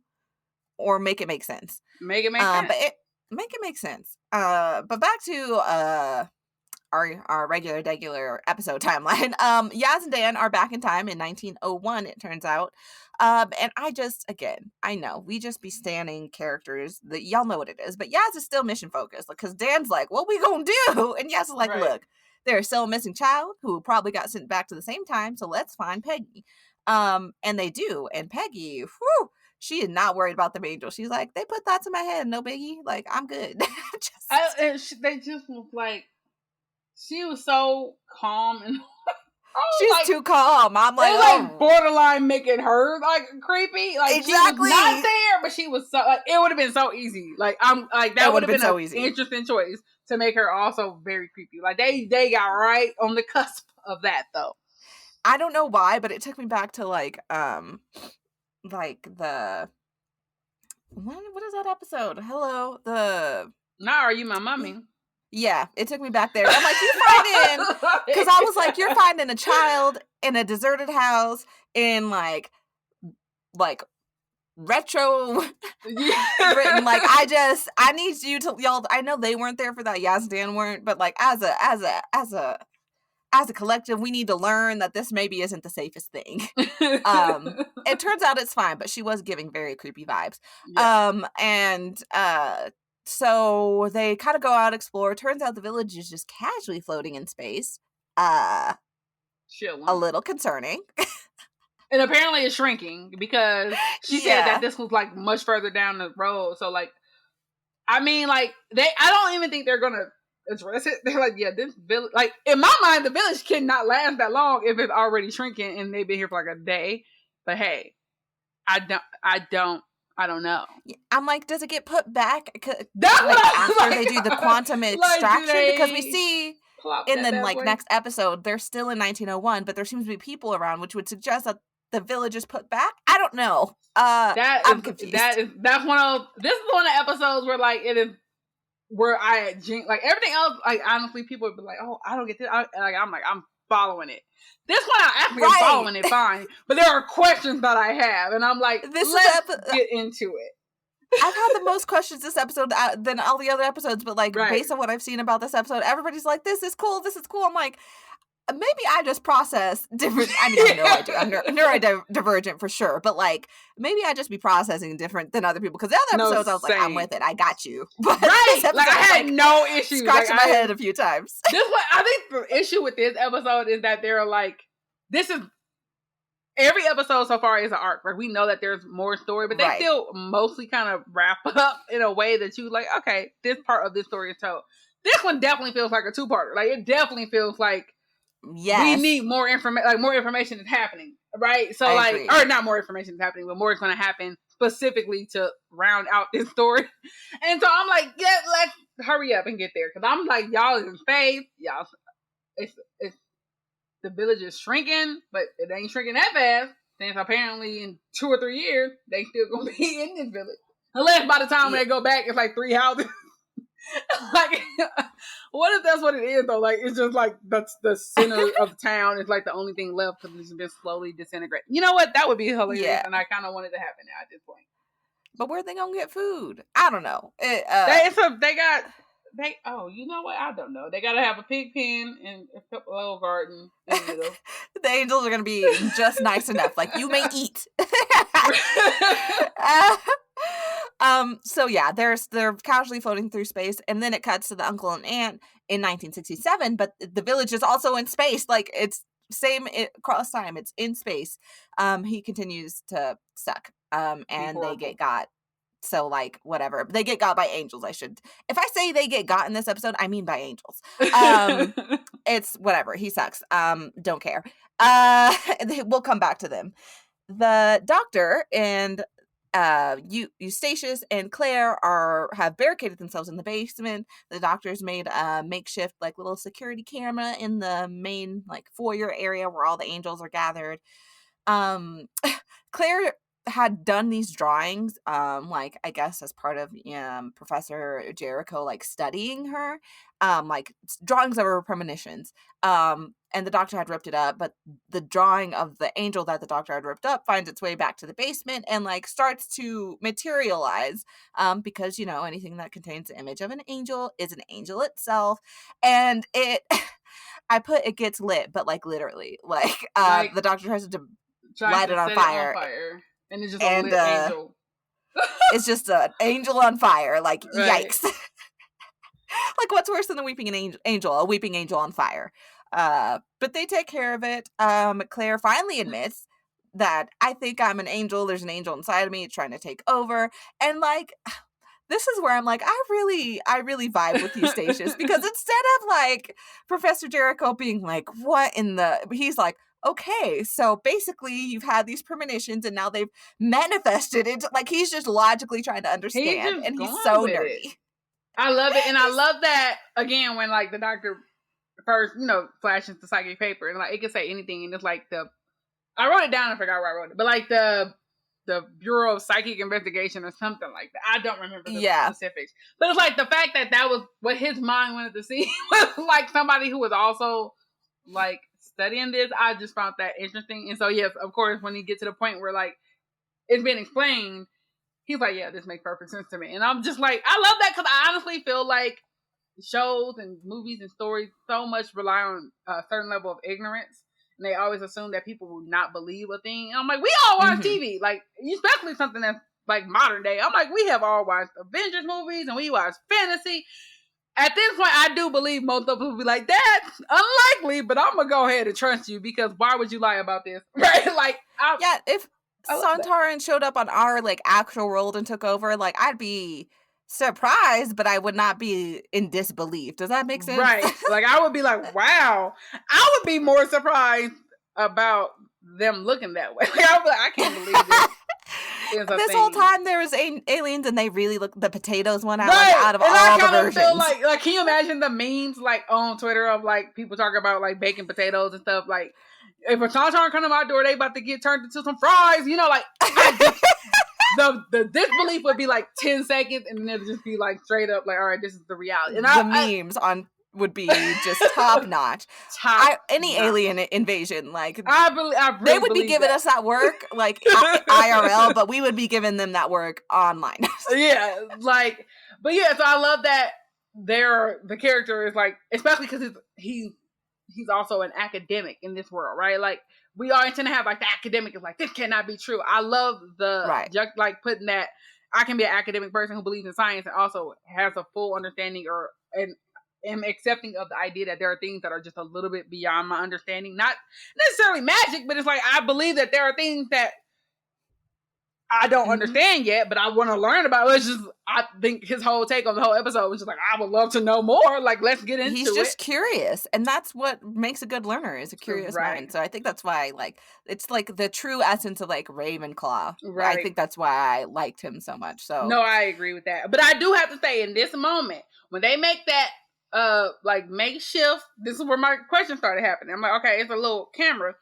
or make it make sense. Make it make sense. But make it make sense. But back to our regular episode timeline. Yaz and Dan are back in time in 1901, it turns out. And I know we just be standing characters that y'all know what it is, but Yaz is still mission focused, because Dan's like, what we gonna do? And Yaz is like, look, there's still a missing child who probably got sent back to the same time, so let's find Peggy. And they do, and Peggy, she is not worried about the angel. She's like, they put thoughts in my head, no biggie, like, I'm good. They just was like, she was so calm, and she's like, too calm. I'm like, borderline making her like creepy. Like, exactly. She was not there, but she was so like, it would have been so easy. Like, I'm like, that would have been so an interesting choice to make her also very creepy. Like, they got right on the cusp of that though. I don't know why, but it took me back to like the what is that episode? Now Are You My Mommy? Yeah, it took me back there. I'm like, you finding, because I was like, you're finding a child in a deserted house in like retro written. Like, I need you to, y'all, I know they weren't there for that. Yaz and Dan weren't, but like as a collective, we need to learn that this maybe isn't the safest thing. It turns out it's fine, but she was giving very creepy vibes. Yeah. So they kind of go out, explore. Turns out the village is just casually floating in space. Chilling. A little concerning. And apparently it's shrinking, because she said that this was like much further down the road. So like, I mean, like I don't even think they're gonna address it. They're like, yeah, this village, like in my mind, the village cannot last that long if it's already shrinking and they've been here for like a day. But hey, I don't know. I'm like, does it get put back? That's like, after like, they do the quantum extraction? Because we see in the like way? Next episode, they're still in 1901, but there seems to be people around, which would suggest that the village is put back. I don't know. I'm confused. That's one of this is one of the episodes where like it is where like everything else, like honestly, people would be like, "Oh, I don't get this." I'm following it. This one, I actually am following it fine, but there are questions that I have, and I'm like, let's get into it. I've had the most questions this episode than all the other episodes, but like based on what I've seen about this episode, everybody's like, "This is cool. This is cool." I'm like, maybe I just process different. I mean, I know I do. I'm neurodivergent for sure, but like maybe I just be processing different than other people. Because the other episodes, I was like, I'm with it. I got you. But right. Like I had no issues. Scratching my head a few times. This one, I think the issue with this episode is that they're like, this is every episode so far is an arc. Like we know that there's more story, but they still mostly kind of wrap up in a way that you like, okay, this part of this story is told. This one definitely feels like a two-parter. Like it definitely feels like we need more information. Like more information is happening, right? So or not more information is happening, but more is going to happen specifically to round out this story. And so I'm like, yeah, let's hurry up and get there because I'm like, y'all is in space, y'all. It's the village is shrinking, but it ain't shrinking that fast. Since apparently in 2 or 3 years they still gonna be in this village, unless by the time they go back it's like 3 houses. Like, what if that's what it is though? Like, it's just like that's the center of town. It's like the only thing left because it's been slowly disintegrating. You know what? That would be hilarious, and I kind of want it to happen now at this point. But where are they gonna get food? I don't know. You know what? I don't know. They gotta have a pig pen and a couple little garden. The angels are gonna be just nice enough. Like you may eat. So yeah, they're casually floating through space, and then it cuts to the uncle and aunt in 1967. But the village is also in space. Like it's across time. It's in space. He continues to suck. And they get got. So like whatever, they get got by angels. If I say they get got in this episode, I mean by angels. It's whatever. He sucks. Don't care. We'll come back to them. The doctor and Eustachius and Claire have barricaded themselves in the basement. The doctor's made a makeshift like little security camera in the main like foyer area where all the angels are gathered. Claire had done these drawings like I guess as part of Professor Jericho like studying her like drawings of her premonitions, and the doctor had ripped it up, but the drawing of the angel that the doctor had ripped up finds its way back to the basement and like starts to materialize because anything that contains the image of an angel is an angel itself, and it gets lit, but like literally like the doctor tries to light it on fire. And it's just a lit angel. It's just an angel on fire. Like, yikes. Like, what's worse than a weeping angel? A weeping angel on fire. But they take care of it. Claire finally admits that I think I'm an angel. There's an angel inside of me. It's trying to take over. And, like, this is where I'm like, I really vibe with Eustachius. Because instead of, like, Professor Jericho being like, what in the... He's like, okay, so basically you've had these premonitions and now they've manifested into, like, he's just logically trying to understand, and he's so nerdy. I love it, and I love that, again, when, like, the doctor first, flashes the psychic paper, and, like, it can say anything, and it's, like, I wrote it down, I forgot where I wrote it, but, like, the Bureau of Psychic Investigation or something like that. I don't remember the specifics. But it's, like, the fact that was what his mind wanted to see was, like, somebody who was also, like, studying this. I just found that interesting. And so, yes, of course, when he gets to the point where, like, it's been explained, he's like, yeah, this makes perfect sense to me. And I'm just like, I love that because I honestly feel like shows and movies and stories so much rely on a certain level of ignorance. And they always assume that people will not believe a thing. And I'm like, we all watch TV. Like, especially something that's, like, modern day. I'm like, we have all watched Avengers movies and we watch fantasy. At this point, I do believe most of us will be like, that's unlikely, but I'm going to go ahead and trust you because why would you lie about this? Right? Like, if Sontaran showed up on our, like, actual world and took over, like, I'd be surprised, but I would not be in disbelief. Does that make sense? Right. Like, I would be like, wow. I would be more surprised about them looking that way. Like, I would be like, I can't believe this. This whole time there was aliens and they really looked, the potatoes one out of all the versions. Feel like, can you imagine the memes like on Twitter of like people talking about like baking potatoes and stuff? Like, if a tauntaun come to my door, they about to get turned into some fries. You know, like the disbelief would be like 10 seconds, and then it'd just be like straight up like, all right, this is the reality. And the memes would be just top notch. Any alien invasion, like I really they would be giving us that work like IRL, but we would be giving them that work online. Yeah, like, but yeah, so I love that the character is like, especially because he's also an academic in this world, right? Like, we always tend to have like the academic is like, this cannot be true. I love like putting that I can be an academic person who believes in science and also has a full understanding and am accepting of the idea that there are things that are just a little bit beyond my understanding. Not necessarily magic, but it's like I believe that there are things that I don't understand yet, but I want to learn about it. I think his whole take on the whole episode was just like, I would love to know more. Like, let's get into it. He's just curious. And that's what makes a good learner, is a curious mind. So I think that's why, like, it's like the true essence of like Ravenclaw. Right. I think that's why I liked him so much. So no, I agree with that. But I do have to say, in this moment, when they make that like makeshift, this is where my question started happening. I'm like, okay, it's a little camera.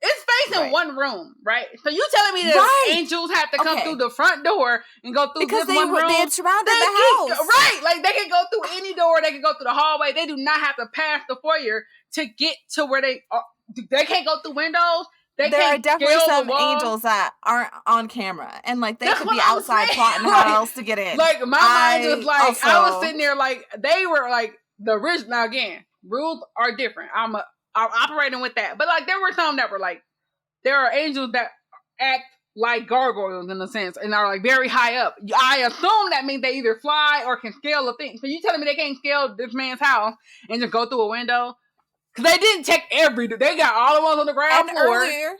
It's facing one room, right? So you telling me that angels have to come through the front door and go through this one room? They had surrounded the house. Right. Like, they can go through any door. They can go through the hallway. They do not have to pass the foyer to get to where they are. They can't go through windows. There are definitely some angels that aren't on camera. And, like, they could be outside plotting how else to get in. Like, my mind was like, I was sitting there like, they were like, the original. Now, again, rules are different. I'm operating with that. But, like, there were some that were, like, there are angels that act like gargoyles in a sense and are, like, very high up. I assume that means they either fly or can scale a thing. So you telling me they can't scale this man's house and just go through a window? Because they didn't check they got all the ones on the ground floor. Earlier,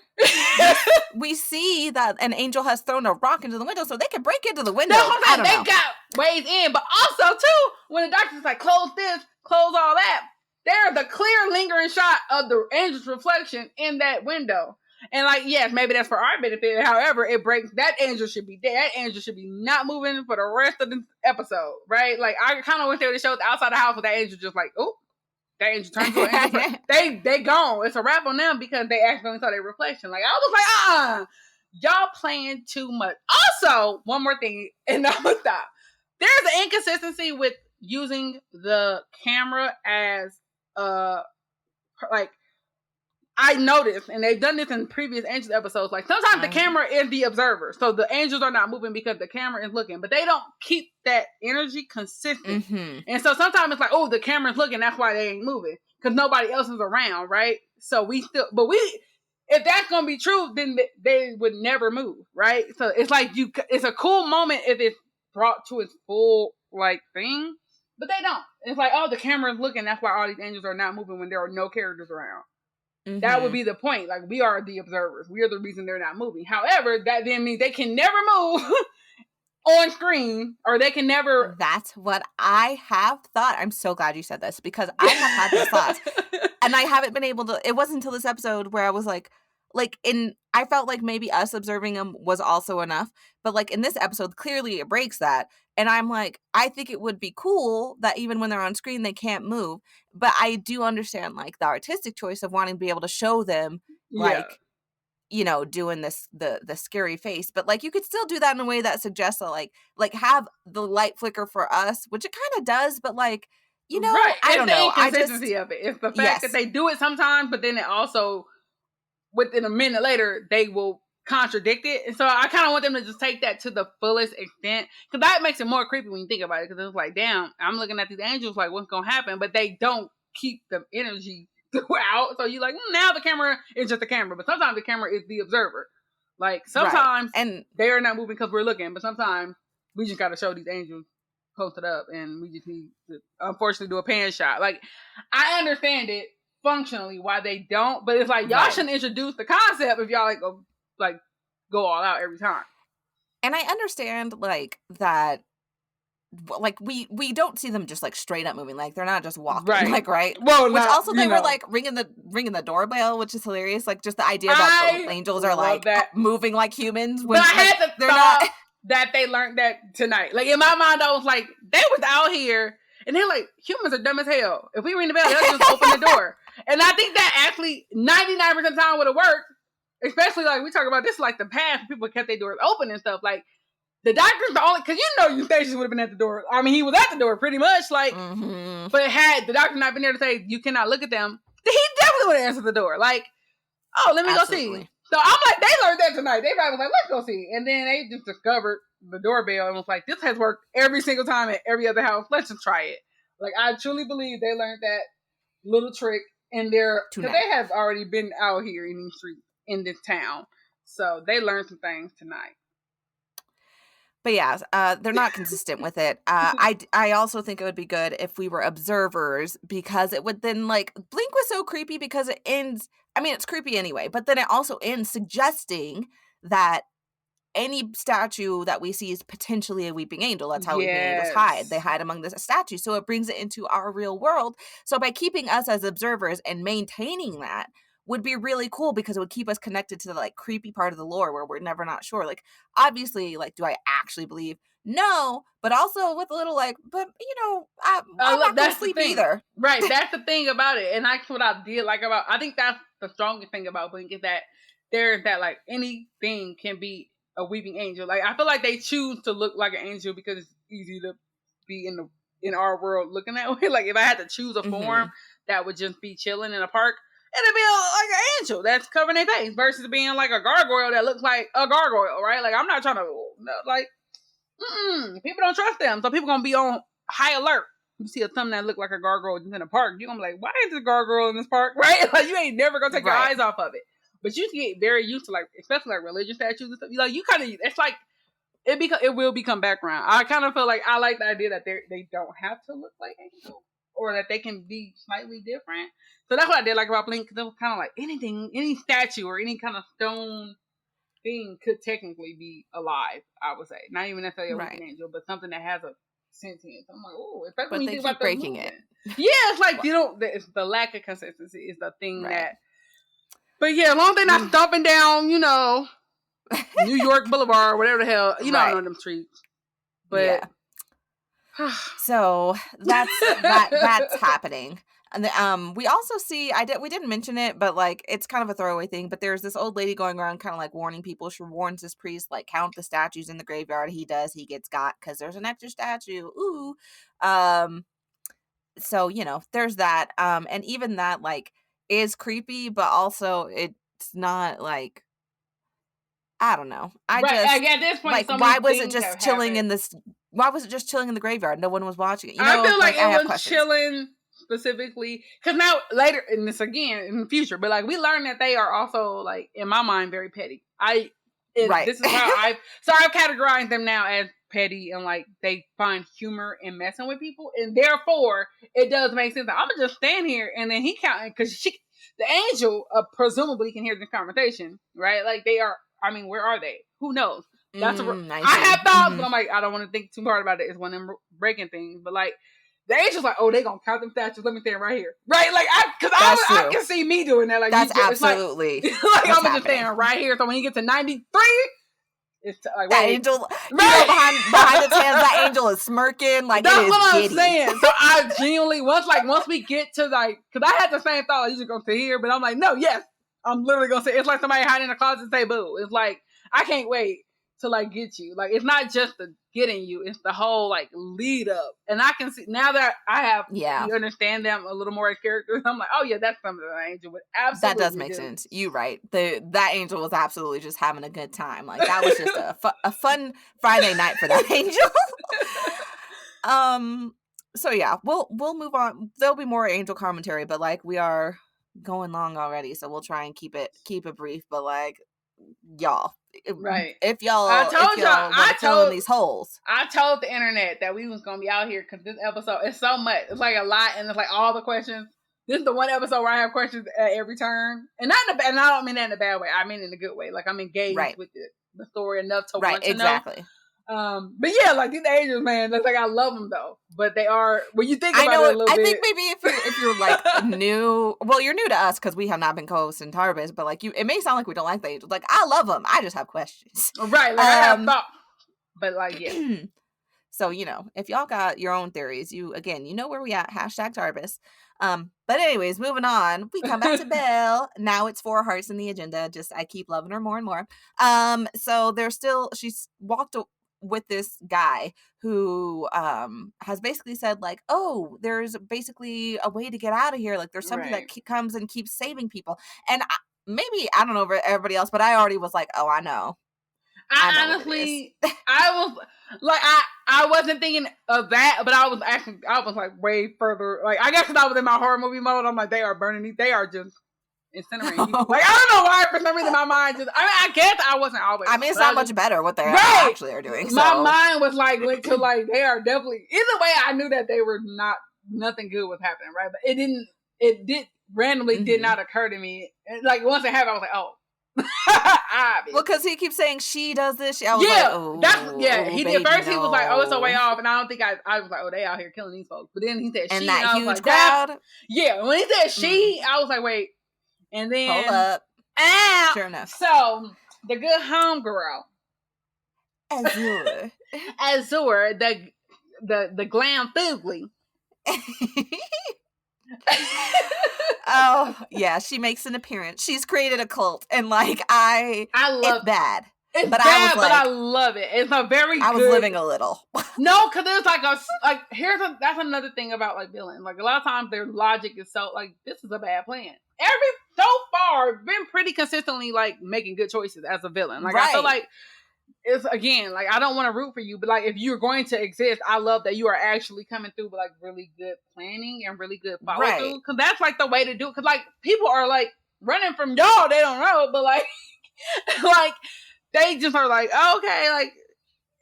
we see that an angel has thrown a rock into the window so they can break into the window. No, they got ways in. But also, too, when the doctor's like, close this, close all that, there's a clear lingering shot of the angel's reflection in that window. And, like, yes, maybe that's for our benefit. However, it breaks. That angel should be dead. That angel should be not moving for the rest of the episode, right? Like, I kind of wish they would have showed outside the house with that angel just like, oh, that angel turns to an angel. They gone. It's a wrap on them because they accidentally saw their reflection. Like, I was like, y'all playing too much. Also, one more thing, and I'm gonna stop. There's an inconsistency with using the camera as like, I noticed, and they've done this in previous Angels episodes, like, sometimes the camera is the observer. So the angels are not moving because the camera is looking. But they don't keep that energy consistent. Mm-hmm. And so sometimes it's like, oh, the camera's looking, that's why they ain't moving. Because nobody else is around, right? So if that's going to be true, then they would never move, right? So it's like, it's a cool moment if it's brought to its full, like, thing. But they don't. It's like, oh, the camera's looking, that's why all these angels are not moving when there are no characters around. Mm-hmm. That would be the point. Like, we are the observers. We are the reason they're not moving. However, that then means they can never move on screen, or they can never. That's what I have thought. I'm so glad you said this, because I have had this thought, and I haven't been able to. It wasn't until this episode where I was like, I felt like maybe us observing them was also enough, but like in this episode, clearly it breaks that. And I'm like, I think it would be cool that even when they're on screen, they can't move. But I do understand, like, the artistic choice of wanting to be able to show them, like, you know, doing this, the scary face. But, like, you could still do that in a way that suggests that, like have the light flicker for us, which it kind of does. But, like, you know, I don't know. It's the inconsistency of it. It's the fact that they do it sometimes, but then it also, within a minute later, they will contradict it. And so I kind of want them to just take that to the fullest extent, because that makes it more creepy when you think about it, because it's like, damn, I'm looking at these angels like, what's gonna happen? But they don't keep the energy throughout, so you're like, now the camera is just a camera. But sometimes the camera is the observer. Like, sometimes and they're not moving because we're looking, but sometimes we just gotta show these angels posted up, and we just need to, unfortunately, do a pan shot. Like, I understand it functionally why they don't, but it's like, y'all shouldn't introduce the concept if y'all go all out every time. And I understand, like, that, like, we don't see them just, like, straight up moving, like, they're not just walking, like, right? Well, which also they were like ringing the doorbell, which is hilarious. Like, just the idea that the angels are like moving like humans when, but I had to thought that they learned that tonight. Like, in my mind, I was like, they was out here and they're like, humans are dumb as hell. If we ring the bell, they'll just open the door. And I think that actually 99% of the time would have worked. Especially like we talk about this like the past, people kept their doors open and stuff. Like the doctor's the only, because Eustachius would have been at the door. I mean, he was at the door pretty much. Like, but had the doctor not been there to say you cannot look at them, then he definitely would have answered the door. Like, oh, let me go see. So I'm like, they learned that tonight. They probably was like, let's go see. And then they just discovered the doorbell and was like, this has worked every single time at every other house. Let's just try it. Like, I truly believe they learned that little trick in their, because they have already been out here in these streets in this town. So they learned some things tonight. But yeah, they're not consistent with it. I also think it would be good if we were observers, because it would then, like, Blink was so creepy because it ends, I mean, it's creepy anyway, but then it also ends suggesting that any statue that we see is potentially a weeping angel. That's how weeping angels hide. They hide among the statues. So it brings it into our real world. So by keeping us as observers and maintaining that would be really cool, because it would keep us connected to the like creepy part of the lore where we're never not sure. Like, obviously, like, do I actually believe? No, but also with a little like, but I'm not gonna sleep either. Right, that's the thing about it, and that's what I did like about. I think that's the strongest thing about Blink, is that there's that like anything can be a weeping angel. Like, I feel like they choose to look like an angel because it's easy to be in our world looking that way. Like, if I had to choose a form that would just be chilling in a park, it'd be like an angel that's covering their face versus being like a gargoyle that looks like a gargoyle, right? Like, I'm not trying to, like, people don't trust them. So people going to be on high alert. You see a something that look like a gargoyle in a park, you're going to be like, why is there a gargoyle in this park, right? Like, you ain't never going to take your eyes off of it. But you get very used to, like, especially like religious statues and stuff. Like, you kind of, it's like, it will become background. I kind of feel like I like the idea that they don't have to look like angels, or that they can be slightly different. So that's what I did like about Blink, because it was kind of like anything, any statue or any kind of stone thing could technically be alive, I would say. Not even necessarily a weeping angel, but something that has a sentience. I'm like, oh, especially when you think about the breaking movement. Yeah, it's like, it's the lack of consistency is the thing that. But yeah, as long as they're not stomping down, New York Boulevard or whatever the hell, I know them streets. But so that's happening. And we also see, we didn't mention it, but like, it's kind of a throwaway thing, but there's this old lady going around kind of like warning people. She warns this priest, like, count the statues in the graveyard. He gets got because there's an extra statue. Ooh. So, there's that. And even that, like, is creepy, but also it's not like, I don't know. At this point, like, why was it just chilling in this? Why was it just chilling in the graveyard? No one was watching it. I feel like it was chilling specifically because now later, and this again in the future, but like we learned that they are also, like, in my mind, very petty. This is how I've categorized them now as petty, and like they find humor in messing with people, and therefore it does make sense. I'm gonna just stand here and then he counting, because the angel presumably can hear this conversation, right? Like, they are. I mean, where are they? Who knows? That's I have thoughts, but I'm like, I don't want to think too hard about it. It's one of them breaking things, but like the angel's like, oh, they gonna count them statues. Let me stand right here, right? Like, I can see me doing that. Like, that's absolutely like I'm just standing right here. So when you get to 93. It's like, that angel, behind its hands, that angel is smirking. Like, that's what I'm saying. So I genuinely, once we get to, like, because I had the same thought, you just gonna sit here, but I'm like, no, yes, I'm literally gonna say, it's like somebody hiding in a closet and say boo. It's like, I can't wait to, like, get you. Like, it's not just the getting you, it's the whole, like, lead up. And I can see, now that I have, you understand them a little more as characters, I'm like, oh yeah, that's something an angel would absolutely That does make sense. You're right. That angel was absolutely just having a good time. Like, that was just a fun Friday night for that angel. So yeah, we'll move on. There'll be more angel commentary, but like, we are going long already, so we'll try and keep it brief. But like, y'all, if y'all I told these holes. I told the internet that we was gonna be out here because this episode is so much. It's like a lot, and it's like all the questions. This is the one episode where I have questions at every turn, and not in a bad. And I don't mean that in a bad way. I mean in a good way. Like, I'm engaged with the story enough to want to know. But yeah, like, these angels, man, that's like, I love them though, but they are, when you think about it a little bit. I think maybe if you're like new, well, you're new to us because we have not been co-hosts in TARDIS, but like, it may sound like we don't like the angels. Like, I love them. I just have questions. Right. Like, I have thought, but like, yeah. So, if y'all got your own theories, you know where we at, #TARDIS. But anyways, moving on, we come back to Belle. Now it's 4 hearts in the agenda. Just, I keep loving her more and more. So she's walked with this guy who has basically said like, oh, there's basically a way to get out of here. Like there's something that comes and keeps saving people. And maybe, I don't know about everybody else, but I already was like, oh, I know. I honestly, I was like, I wasn't thinking of that, but I was like way further. Like, I guess because I was in my horror movie mode, I'm like, they are burning these, they are just incinerating people. Like, I don't know why, for some reason, my mind just, I guess I wasn't always. I mean, it's not much better what they actually are doing. So. My mind was like, went to like, they are definitely, either way, I knew that they were nothing good was happening, right? But it randomly did not occur to me. Like, once it happened, I was like, oh. Well, because he keeps saying she does this. I was he did. First, he was like, "Oh, it's a way off," and I don't think I was like, "Oh, they out here killing these folks." But then he said, "She," and that huge like, crowd. Yeah, when he said "she," I was like, "Wait," and then hold up. Sure enough. So the good homegirl, Azure, the glam fugly. Oh yeah, she makes an appearance. She's created a cult, and like I love it's bad. It's but bad, I was like, but I love it. It's a very. I was living a little. No, because it's like that's another thing about like villains. Like a lot of times their logic is so like this is a bad plan. So far been pretty consistently like making good choices as a villain. Like I feel like. It's again like I don't want to root for you, but like if you're going to exist, I love that you are actually coming through with like really good planning and really good follow through. Because that's like the way to do it. Because like people are like running from y'all, they don't know, but like like they just are like okay, like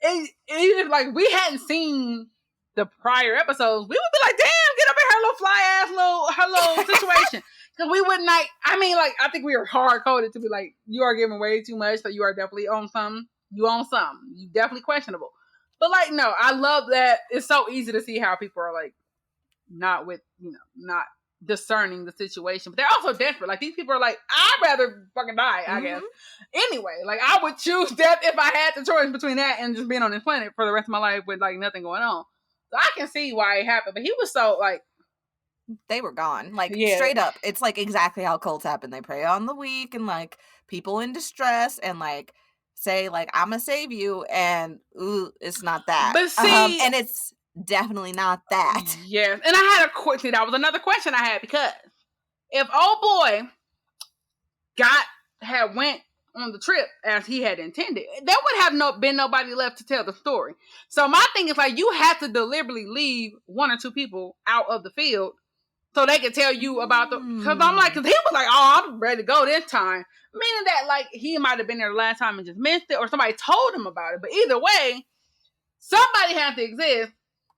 even if like we hadn't seen the prior episodes, we would be like, damn, get up in her little fly ass her little situation. Because we would not. I mean, like I think we are hard coded to be like you are giving way too much, so you are definitely on something. You own something. You definitely questionable. But like, no, I love that it's so easy to see how people are like not discerning the situation. But they're also desperate. Like these people are like, I'd rather fucking die, I guess. Anyway, like I would choose death if I had the choice between that and just being on this planet for the rest of my life with like nothing going on. So I can see why it happened. But he was so like they were gone. Like straight up. It's like exactly how cults happen. They prey on the weak and like people in distress and like say like I'm gonna save you and it's not that. But see, and it's definitely not that. Yes. And I had a question. That was another question I had because if old boy had went on the trip as he had intended, there would have been nobody left to tell the story. So my thing is like you have to deliberately leave 1 or 2 people out of the field so they can tell you about because I'm like, because he was like, oh, I'm ready to go this time. Meaning that, like, he might have been there the last time and just missed it, or somebody told him about it. But either way, somebody had to exist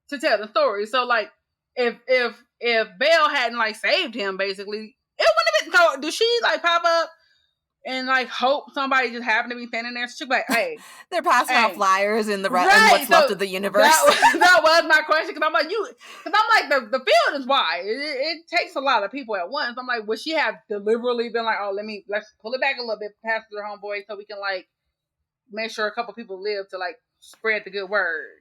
to tell the story. So, like, if Belle hadn't, like, saved him, basically, it wouldn't have been... So, do she, like, pop up and, like, hope somebody just happened to be standing there? She'd be like, hey. They're passing out flyers in the in what's left of the universe. That was my question, because I'm like, the field is wide. It takes a lot of people at once. I'm like, would she have deliberately been like, oh, let's pull it back a little bit, pass it to her homeboy, so we can, like, make sure a couple people live to, like, spread the good word.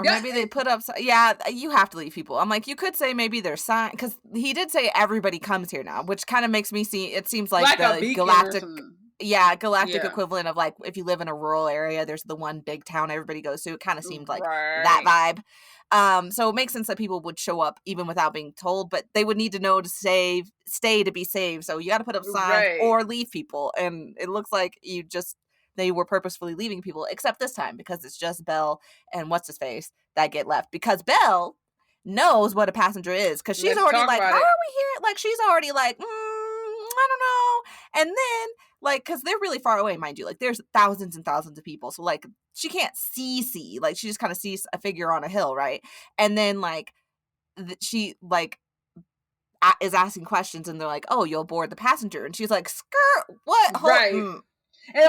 Maybe they put up... Yeah, you have to leave people. I'm like, you could say maybe there's sign... Because he did say everybody comes here now, which kind of makes me see... It seems like the galactic... galactic equivalent of like if you live in a rural area, there's the one big town everybody goes to. It kind of seemed like that vibe. So it makes sense that people would show up even without being told, but they would need to know to stay to be saved. So you got to put up signs or leave people. And it looks like they were purposefully leaving people, except this time because it's just Belle and what's his face that get left because Belle knows what a passenger is because she's already like, how are we here? Like she's already like, I don't know. And then like, because they're really far away, mind you. Like, there's thousands and thousands of people. So, like, she can't see. Like, she just kind of sees a figure on a hill, right? And then, like, she, like, is asking questions. And they're like, oh, you'll board the passenger. And she's like, skirt, what? Right. And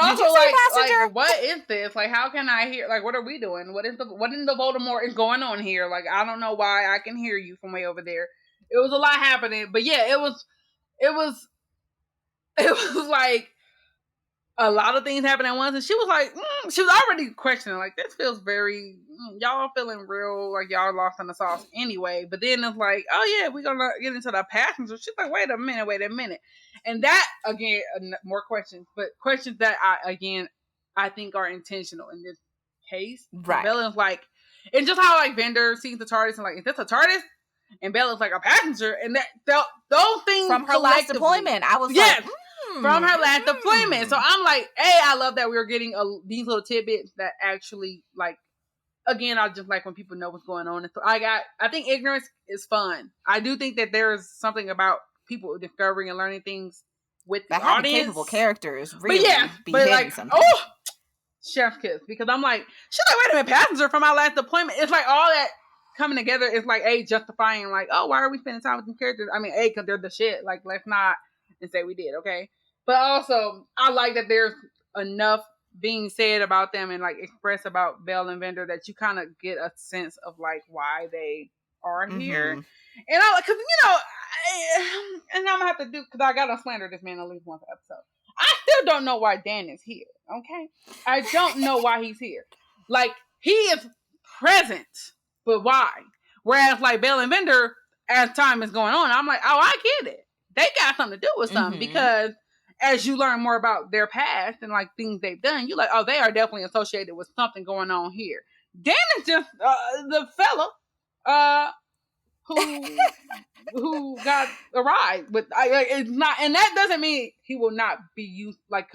also, like, what is this? Like, how can I hear? Like, what are we doing? What in the Voldemort is going on here? Like, I don't know why I can hear you from way over there. It was a lot happening. But, yeah, it was like... a lot of things happened at once, and she was like, she was already questioning, like, this feels very, y'all feeling real, like y'all lost in the sauce anyway. But then it's like, oh yeah, we're gonna get into the passenger. She's like, wait a minute, and that again, more questions, but questions that I think are intentional in this case. Right. Bella's like, it's just how like Vander sees the TARDIS and like, is this a TARDIS? And Bella's like a passenger, and that those things from her last deployment, I was yes. like. From her last deployment. So I'm like, I love that we were getting these little tidbits that actually, like, again, I just like when people know what's going on. I think ignorance is fun. I do think that there's something about people discovering and learning things with the audience. Capable characters, really. But like, sometimes. Chef's kiss. Because I'm like, she's like, wait a minute, passenger from our last deployment. It's like all that coming together is like, justifying, like, oh, why are we spending time with these characters? I mean, because they're the shit. Like, let's not and say we did, okay? But also, I like that there's enough being said about them and like expressed about Bell and Vander that you kind of get a sense of like why they are here. And because and I'm gonna have to do because I gotta slander this man at least once episode. I still don't know why Dan is here. Okay, I don't know why he's here. Like he is present, but why? Whereas like Bell and Vander, as time is going on, I'm like, oh, I get it. They got something to do with something because. As you learn more about their past and like things they've done, you're like, oh, they are definitely associated with something going on here. Dan is just the fella who got a ride with. It's not, and that doesn't mean he will not be used like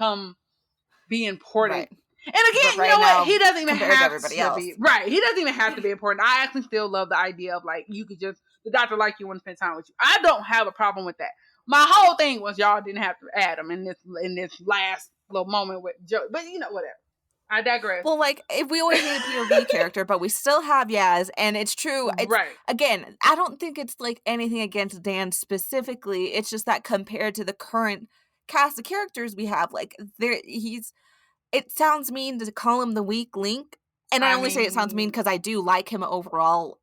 be important. Right. And again, you know what? He doesn't even have to else. be right. He doesn't even have to be important. I actually still love the idea of like you could just the doctor like you want to spend time with you. I don't have a problem with that. My whole thing was y'all didn't have to add him in this last little moment with Joe, but whatever. I digress. Well, like if we always need a POV character, but we still have Yaz, and it's true. Right. Again, I don't think it's like anything against Dan specifically. It's just that compared to the current cast of characters we have, like it sounds mean to call him the weak link, and I only say it sounds mean because I do like him overall.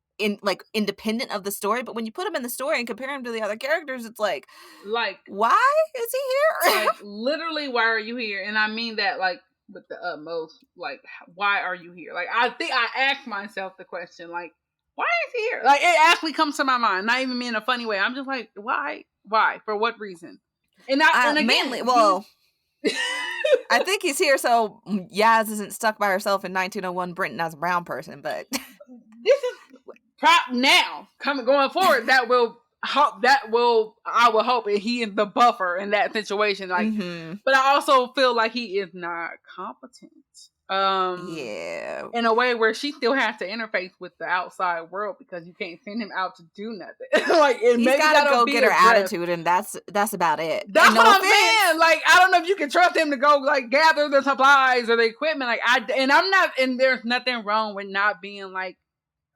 Independent of the story, but when you put him in the story and compare him to the other characters, it's like why is he here? Like literally, why are you here? And I mean that like with the utmost, like why are you here? Like I think I asked myself the question, like why is he here? Like it actually comes to my mind, not even in a funny way. I'm just like, why, for what reason? And again, mainly, I think he's here so Yaz isn't stuck by herself in 1901 Britain as a brown person, but this is. Now, going forward, I will hope he is the buffer in that situation. Like, but I also feel like he is not competent. In a way where she still has to interface with the outside world because you can't send him out to do nothing. Like, he's got to go get her attitude, and that's about it. That's what I'm saying. Like, I don't know if you can trust him to go like gather the supplies or the equipment. Like, I'm not, and there's nothing wrong with not being like.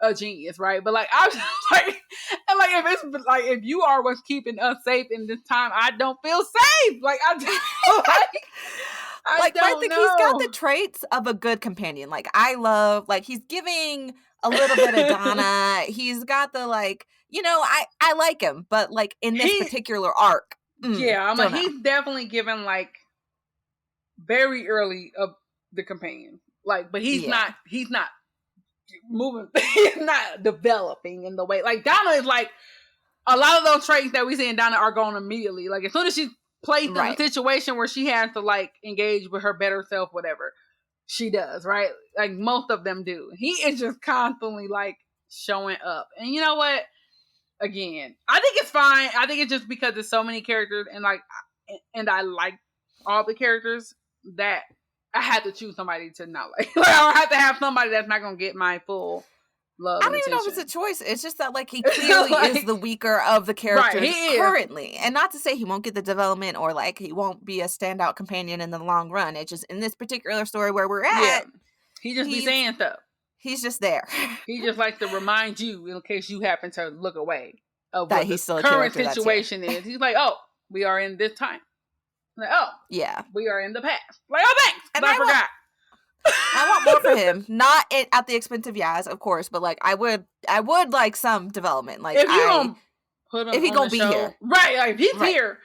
A genius, right? But like I'm just like, and like if it's like if you are what's keeping us safe in this time, I don't feel safe. Like I think he's got the traits of a good companion. Like I love, like he's giving a little bit of Donna. He's got the like, I like him, but like in this particular arc, I'm like he's definitely given like very early of the companion. Like, but he's not moving, he's not developing in the way like Donna is like a lot of those traits that we see in Donna are gone immediately. Like as soon as she's placed in a situation where she has to like engage with her better self, whatever she does, right? Like most of them do. He is just constantly like showing up, and you know what? Again, I think it's fine. I think it's just because there's so many characters, and like, and I like all the characters that. I had to choose somebody to not like. Like I have to have somebody that's not going to get my full love. I don't even know if it's a choice. It's just that like he clearly is the weaker of the characters currently. And not to say he won't get the development or like he won't be a standout companion in the long run. It's just in this particular story where we're at. He just be saying stuff. He's just there. He just likes to remind you in case you happen to look away of that what he's still the current situation is. He's like, oh, we are in this time. Like, oh, we are in the past. Like, oh, thanks. And I forgot. I want more for him, not at the expense of Yaz, of course, but like I would like some development. Like if you don't put him, if he gonna be here, right? Like if he's here,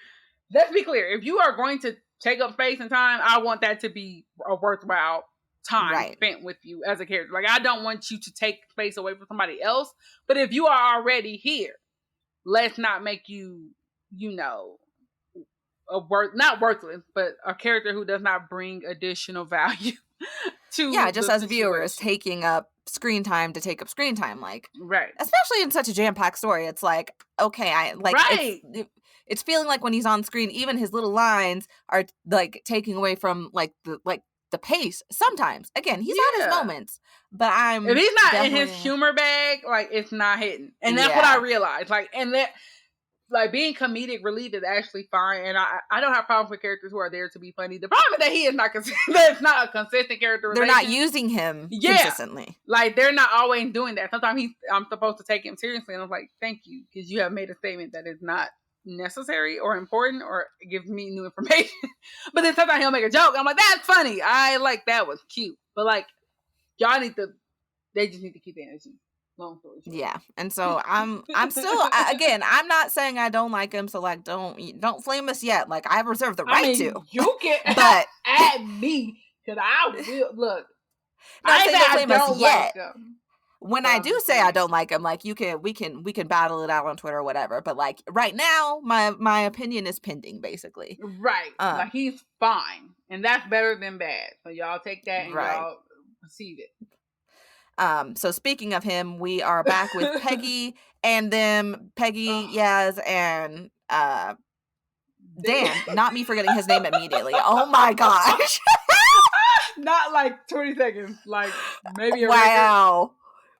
let's be clear. If you are going to take up space and time, I want that to be a worthwhile time Right. spent with you as a character. Like, I don't want you to take space away from somebody else. But if you are already here, let's not make you, you know, not worthless, but a character who does not bring additional value to just as viewers taking up screen time to take up screen time, like, right, especially in such a jam-packed story, it's like, okay, I like, right, it's feeling like when he's on screen, even his little lines are like taking away from like the pace sometimes. Again, he's had his moments, but if he's not in his humor bag, like, it's not hitting. And that's what I realized. Like, and that, like, being comedic relief is actually fine, and I don't have problems with characters who are there to be funny. The problem is that he is not that's not a consistent character. They're not using him consistently. Like, they're not always doing that. Sometimes I'm supposed to take him seriously, and I'm like, thank you, because you have made a statement that is not necessary or important or gives me new information. But then sometimes he'll make a joke. I'm like, that's funny. I like that was cute. But like, they just need to keep the energy. Long story short. Yeah, and so I'm still again, I'm not saying I don't like him, so like don't flame us yet. Like, I reserve the right to. You can but at me, because I will look. I say don't flame us yet. Like when I do say I don't like him, like, we can battle it out on Twitter or whatever. But like right now, my opinion is pending, basically. Right, like, he's fine, and that's better than bad. So y'all take that and y'all receive it. So speaking of him, we are back with Peggy and them, Peggy, Yaz, and Dan. Not me forgetting his name immediately. Oh my gosh. Not like 20 seconds, like maybe a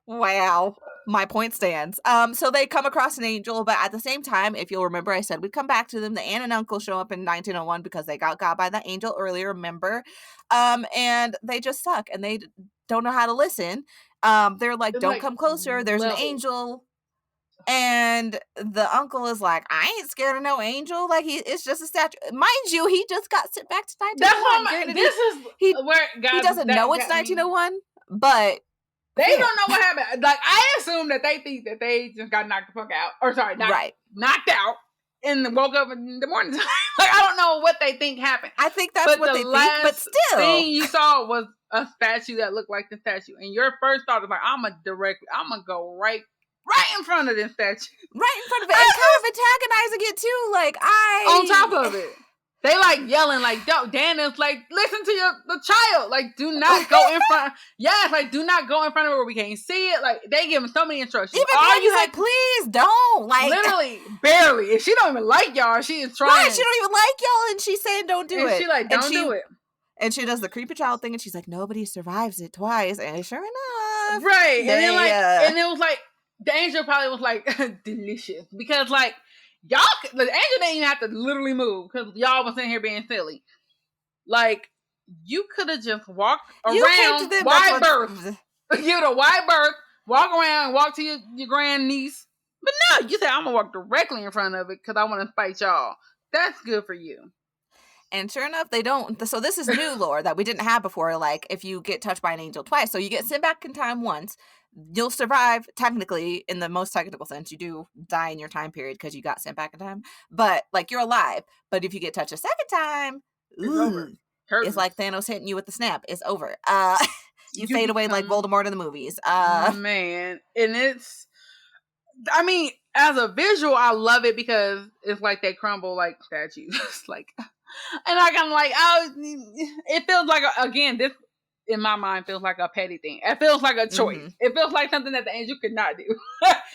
Wow. My point stands. So they come across an angel, but at the same time, if you'll remember, I said we'd come back to them. The aunt and uncle show up in 1901 because they got by the angel earlier, remember? And they just suck, and they don't know how to listen. They're like, don't come closer. There's an angel. And the uncle is like, I ain't scared of no angel. Like, it's just a statue. Mind you, he just got sent back to 1901. He doesn't know it's 1901, but they don't know what happened. Like, I assume that they think that they just got knocked the fuck out. Or sorry, knocked out and woke up in the morning time. Like, I don't know what they think happened. I think that's what they think, but still. The thing you saw was a statue that looked like the statue. And your first thought was like, I'm going to go right in front of this statue. Right in front of it. And kind of antagonizing it too. Like, on top of it. They like yelling, like, Dan is like, listen to the child. Like, do not go in front. Yes, like, do not go in front of her where we can't see it. Like, they give him so many instructions. Even Peggy's like, please don't. Like, literally, barely. And she don't even like y'all. She is trying. Right, she don't even like y'all, and she's saying don't do it. She like, don't do it. And she does the creepy child thing, and she's like, nobody survives it twice. And sure enough. Right. And then like, and it was like, the angel probably was like, delicious. Because like, the angel didn't even have to literally move because y'all was sitting here being silly. Like, you could have just walked around wide berth. Give it a wide berth, walk around, walk to your grandniece. But no, you said, I'm going to walk directly in front of it because I want to fight y'all. That's good for you. And sure enough, they don't. So this is new lore that we didn't have before. Like, if you get touched by an angel twice, so you get sent back in time once, you'll survive, technically, in the most technical sense. You do die in your time period because you got sent back in time. But, like, you're alive. But if you get touched a second time, it's like Thanos hitting you with the snap. It's over. You fade away like Voldemort in the movies. Man. And it's, I mean, as a visual, I love it because it's like they crumble like statues. It's like, and I'm like, it feels like, again, this, in my mind, feels like a petty thing. It feels like a choice. Mm-hmm. It feels like something that the angel could not do.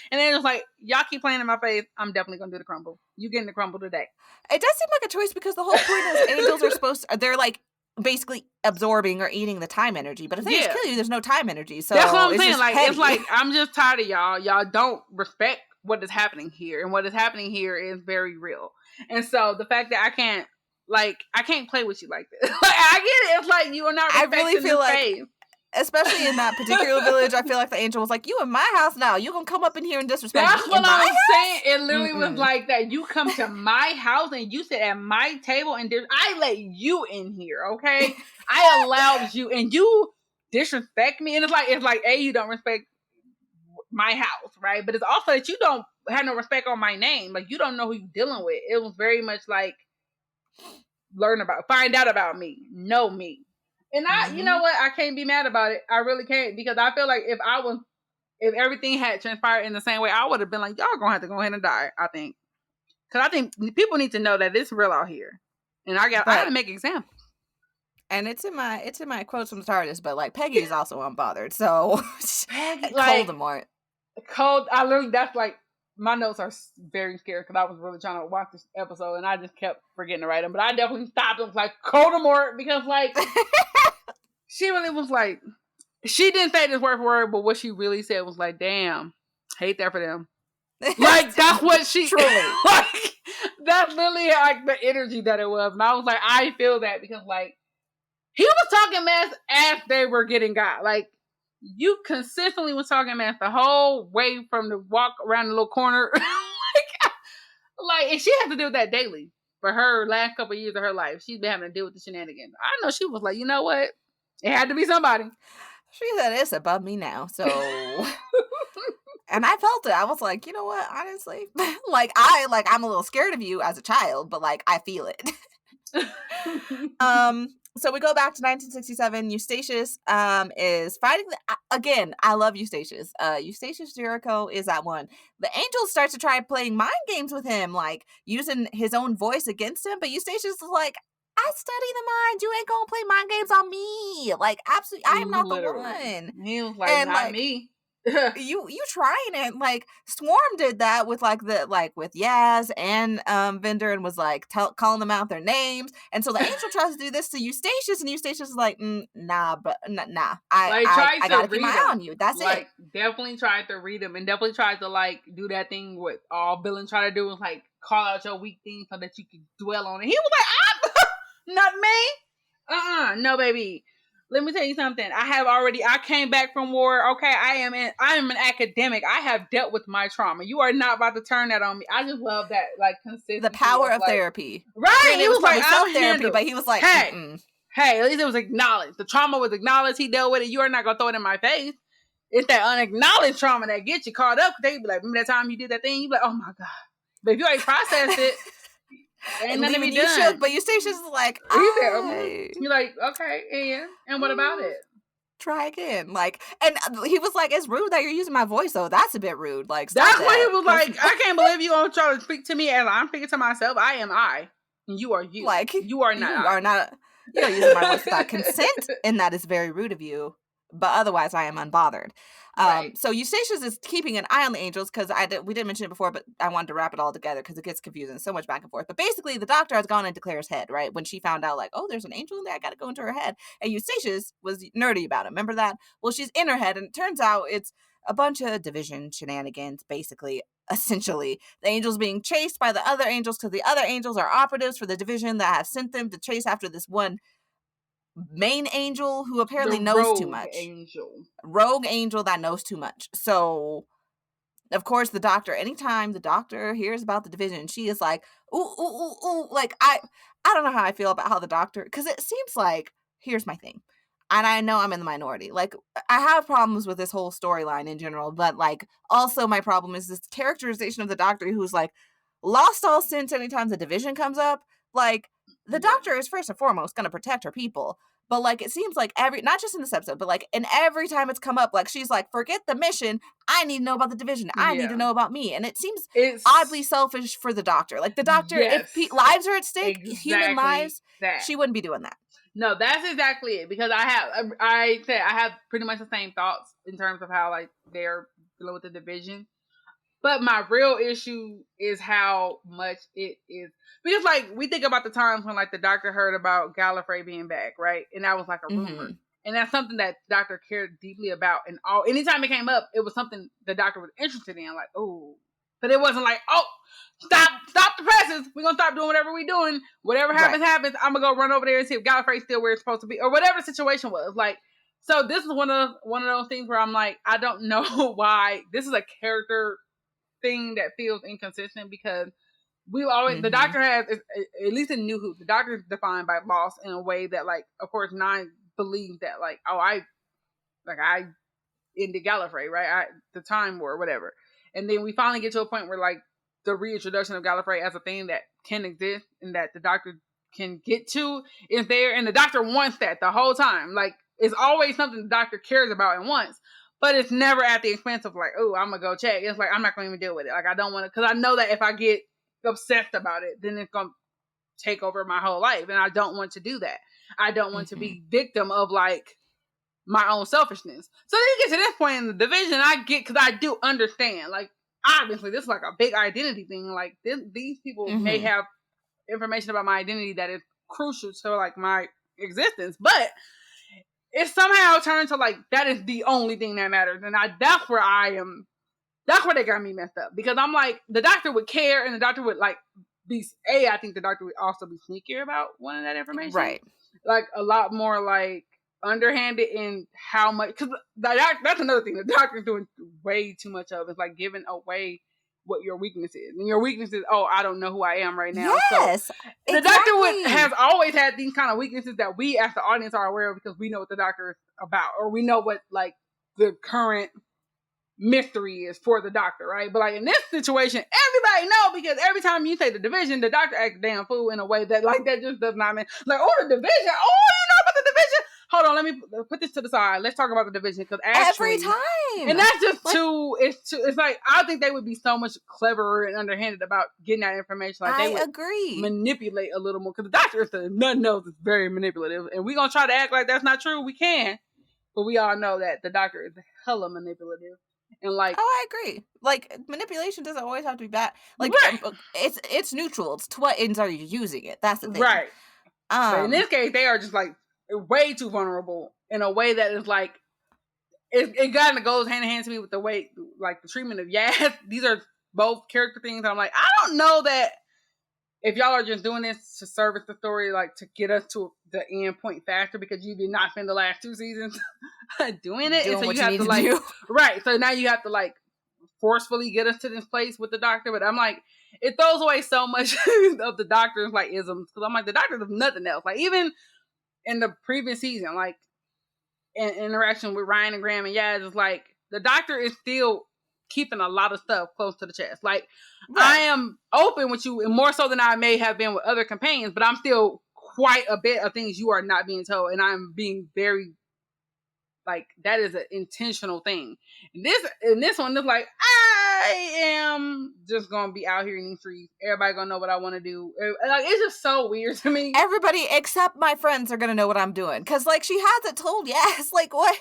And then it's like, y'all keep playing in my face. I'm definitely going to do the crumble. You getting the crumble today. It does seem like a choice because the whole point is angels are supposed to, they're like basically absorbing or eating the time energy. But if they just kill you, there's no time energy. So that's what I'm saying. Like, petty. It's like, I'm just tired of y'all. Y'all don't respect what is happening here. And what is happening here is very real. And so the fact that I can't play with you like this. Like, I get it. It's like you are not respecting I really feel like, face. Especially in that particular village, I feel like the angel was like, you in my house now. You gonna come up in here and disrespect That's me what in my I was house? saying. It literally was like that. You come to my house and you sit at my table and I let you in here, okay? I allowed you and you disrespect me. And it's like, A, you don't respect my house, right? But it's also that you don't have no respect on my name. Like, you don't know who you're dealing with. It was very much like, find out about me, know me. And you know what? I can't be mad about it. I really can't, because I feel like if everything had transpired in the same way, I would have been like, y'all gonna have to go ahead and die, I think. Because I think people need to know that it's real out here. And I gotta make examples. And it's in my quotes from the TARDIS, but like Peggy is also unbothered. So Peggy, like Coldemort. I literally, that's like, my notes are very scared because I was really trying to watch this episode and I just kept forgetting to write them. But I definitely stopped and was like, Coldemort, because like she really was like, she didn't say this word for word, but what she really said was like, damn, hate that for them. Like, that's what she truly like. That's literally like the energy that it was, and I was like, I feel that, because like he was talking mess as they were getting got. Like, you consistently was talking mess the whole way from the walk around the little corner. like, and she had to deal with that daily for her last couple of years of her life. She's been having to deal with the shenanigans. I know she was like, you know what? It had to be somebody. She said it's above me now, so. And I felt it. I was like, you know what? Honestly, I'm a little scared of you as a child, but like I feel it. So we go back to 1967. Eustachius is fighting again. I love Eustachius. Eustachius Jericho is that one. The angel starts to try playing mind games with him, like using his own voice against him. But Eustachius is like, I study the mind. You ain't gonna play mind games on me. Like, absolutely, I am not the one. He was like, and not like, me. you trying it. Like Swarm did that with with Yaz and Vendor, and was like calling them out their names. And so the angel tries to do this to Eustachius, and Eustachius is like, nah, but nah. I gotta keep my eye on you. That's like, definitely tried to read them, and definitely tried to like do that thing with all Bill and try to do, was like call out your weak thing so that you could dwell on it. He was like, not me. No, baby. Let me tell you something. I came back from war. Okay, I am an academic. I have dealt with my trauma. You are not about to turn that on me. I just love that, like, consistency. The power of therapy. Right. He was like self-therapy, but he was like, hey, at least it was acknowledged. The trauma was acknowledged. He dealt with it. You are not going to throw it in my face. It's that unacknowledged trauma that gets you caught up. They be like, remember that time you did that thing? You be like, oh my God. But if you ain't processed it, ain't nothing to be done. Shook, but Eustachius is like, you're like, okay, and what about it? Try again. Like, and he was like, it's rude that you're using my voice, though. That's a bit rude. Like, that's what he was like. I can't believe you don't try to speak to me as I'm speaking to myself. I am I, and you are you. Like, you are not. You are not. You're using my voice without consent, and that is very rude of you. But otherwise, I am unbothered. Right. So Eustachius is keeping an eye on the angels, because we didn't mention it before, but I wanted to wrap it all together because it gets confusing, so much back and forth. But basically, the doctor has gone into Claire's head, right? When she found out, like, oh, there's an angel in there, I got to go into her head. And Eustachius was nerdy about it. Remember that? Well, she's in her head, and it turns out it's a bunch of division shenanigans, basically. Essentially, the angels being chased by the other angels because the other angels are operatives for the division that have sent them to chase after this one main angel who apparently knows too much. Rogue angel that knows too much. So, of course, the doctor, anytime the doctor hears about the division, she is like, ooh. Like, I don't know how I feel about how the doctor, because it seems like, here's my thing. And I know I'm in the minority. Like, I have problems with this whole storyline in general, but like, also my problem is this characterization of the doctor who's like, lost all sense anytime the division comes up. Like, the doctor is first and foremost going to protect her people. But like, it seems like not just in this episode, but like, and every time it's come up, like, she's like, forget the mission. I need to know about the division. I need to know about me. And it seems oddly selfish for the doctor. Like, the doctor, if lives are at stake, human lives, she wouldn't be doing that. No, that's exactly it. Because I have pretty much the same thoughts in terms of how, like, they're dealing with the division. But my real issue is how much it is. Because, like, we think about the times when, like, the doctor heard about Gallifrey being back, right? And that was, like, a rumor. And that's something that the doctor cared deeply about. And anytime it came up, it was something the doctor was interested in. Like, oh. But it wasn't like, oh, stop the presses. We're going to stop doing whatever we're doing. Whatever happens, happens. I'm going to go run over there and see if Gallifrey's still where it's supposed to be. Or whatever the situation was. Like, so this is one of those things where I'm like, I don't know why. This is a character thing that feels inconsistent, because we always the doctor has, at least in New Who, the doctor is defined by loss in a way that, like, of course, Nine believes that, like, oh, I ended Gallifrey, right? The Time War, whatever. And then we finally get to a point where, like, the reintroduction of Gallifrey as a thing that can exist and that the doctor can get to is there, and the doctor wants that the whole time. Like, it's always something the doctor cares about and wants, but it's never at the expense of like, oh, I'm gonna go check. It's like, I'm not gonna even deal with it. Like, I don't want to, because I know that if I get obsessed about it, then it's gonna take over my whole life, and I don't want to do that. I don't want to be victim of like my own selfishness. So then you get to this point in the division, I get, because I do understand, like, obviously this is like a big identity thing. Like, these people may have information about my identity that is crucial to like my existence, but it somehow turned to like that is the only thing that matters, and that's where they got me messed up, because I'm like, the doctor would care, and the doctor would like I think the doctor would also be sneakier about wanting that information, Right? Like a lot more like underhanded in how much, because that's another thing the doctor's doing way too much of, is like giving away what your weakness is, and your weakness is, oh, I don't know who I am right now. Yes, so the doctor has always had these kind of weaknesses that we as the audience are aware of, because we know what the doctor is about, or we know what like the current mystery is for the doctor, right? But like in this situation, everybody know, because every time you say the division, the doctor acts damn fool in a way that like that just does not mean like, oh, the division, oh, you know about the division. Hold on, let me put this to the side. Let's talk about the division, because actually every time, and that's just like, it's like, I think they would be so much cleverer and underhanded about getting that information. Like, they would agree, manipulate a little more, because the doctor is nothing knows is very manipulative, and we're gonna try to act like that's not true. We can, but we all know that the doctor is hella manipulative. And like, oh, I agree. Like, manipulation doesn't always have to be bad. Like, right. It's neutral. It's to what ends are you using it? That's the thing, right? But in this case, they are just like way too vulnerable in a way that is like, it kind of goes hand in hand to me with the way, like, the treatment of Yaz. These are both character things that I'm like, I don't know that if y'all are just doing this to service the story, like to get us to the end point faster, because you did not spend the last 2 seasons doing it, and so you have to like do. Right. So now you have to like forcefully get us to this place with the doctor. But I'm like, it throws away so much of the doctor's like isms, because I'm like, the doctor does nothing else. Like, even in the previous season, like in interaction with Ryan and Graham and Yaz, is like the doctor is still keeping a lot of stuff close to the chest. Like, right. I am open with you, and more so than I may have been with other companions, but I'm still quite a bit of things you are not being told, and I'm being very, like, that is an intentional thing. And this one is like, I am just gonna be out here in these streets. Everybody gonna know what I want to do. Like, it's just so weird to me. Everybody except my friends are gonna know what I'm doing, because like she hasn't told Yaz like what.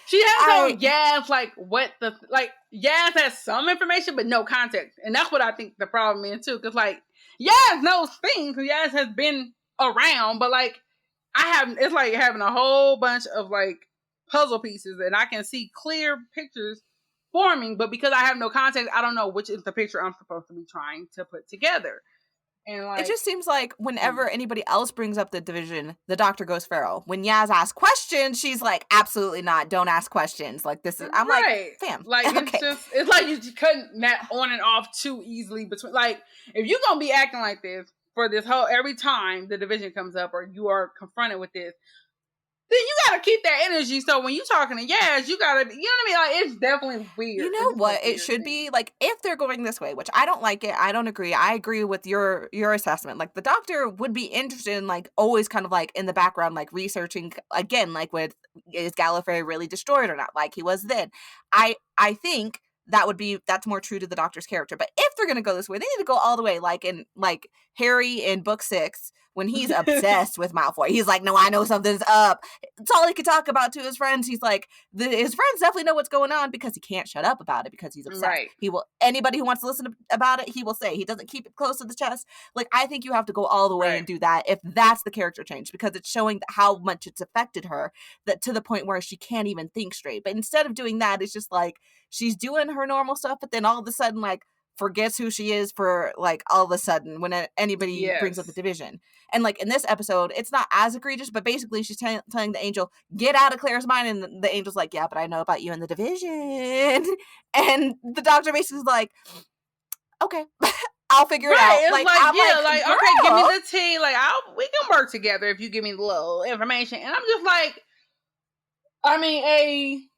She has told Yaz like what the like. Yaz has some information, but no context, and that's what I think the problem is too. Because like Yaz knows things, because Yaz has been around, but like it's like having a whole bunch of like puzzle pieces, and I can see clear pictures forming, but because I have no context, I don't know which is the picture I'm supposed to be trying to put together. And like, it just seems like whenever anybody else brings up the division, the doctor goes feral. When Yaz asks questions, she's like, absolutely not, don't ask questions. Like, this is, I'm like, fam. Like, okay. It's like you cutting that on and off too easily between, like, if you're gonna be acting like this for this whole, every time the division comes up or you are confronted with this, then you gotta keep that energy. So when you talking to Yaz, you gotta, you know what I mean? Like, it's definitely weird. You know what? It should be like, if they're going this way, which I don't like it. I don't agree. I agree with your assessment. Like, the doctor would be interested in like always kind of like in the background, like researching again, like is Gallifrey really destroyed or not? Like he was then. I think that's more true to the doctor's character. But if they're gonna go this way, they need to go all the way, like in like Harry in book 6. When he's obsessed with Malfoy, he's like, no, I know something's up. It's all he could talk about to his friends. He's like, his friends definitely know what's going on, because he can't shut up about it, because he's obsessed. Right. He will, anybody who wants to listen about it, he will say. He doesn't keep it close to the chest. Like, I think you have to go all the way and do that if that's the character change, because it's showing how much it's affected her, that to the point where she can't even think straight. But instead of doing that, it's just like she's doing her normal stuff, but then all of a sudden, like, forgets who she is for like all of a sudden when anybody brings up the division. And like in this episode, it's not as egregious, but basically she's telling the angel, get out of Claire's mind, and the angel's like, yeah, but I know about you in the division. And the doctor basically is like, okay, I'll figure it out. It's like, okay, give me the tea. Like, we can work together if you give me the little information. And I'm just like, I mean,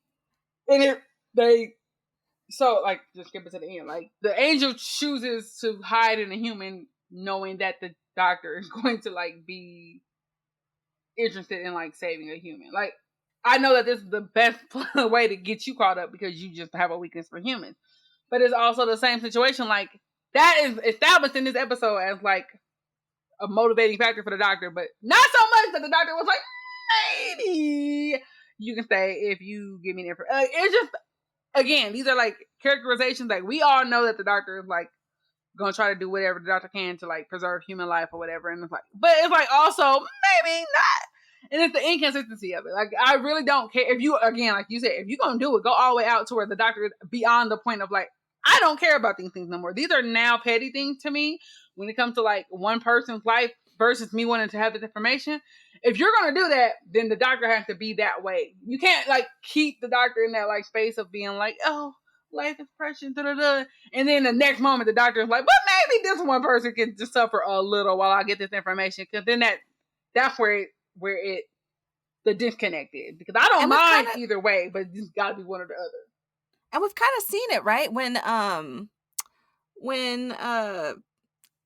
so, just skip it to the end. Like, the angel chooses to hide in a human, knowing that the doctor is going to like be interested in like saving a human. Like, I know that this is the best way to get you caught up because you just have a weakness for humans. But it's also the same situation. Like, that is established in this episode as like a motivating factor for the doctor, but not so much that the doctor was like, maybe you can stay if you give me the information. It's just, again, these are like characterizations. Like, we all know that the doctor is like gonna try to do whatever the doctor can to like preserve human life or whatever, and it's like, but it's like also maybe not, and it's the inconsistency of it. Like, I really don't care if you, again, like you said, if you're gonna do it, go all the way out to where the doctor is beyond the point of like, I don't care about these things no more. These are now petty things to me when it comes to like one person's life versus me wanting to have this information. If you're gonna do that, then the doctor has to be that way. You can't like keep the doctor in that like space of being like, oh, life is precious, da da da. And then the next moment, the doctor is like, but maybe this one person can just suffer a little while I get this information. Because then that's where it the disconnect is. Because I don't mind either way, but it's got to be one or the other. And we've kind of seen it, right? When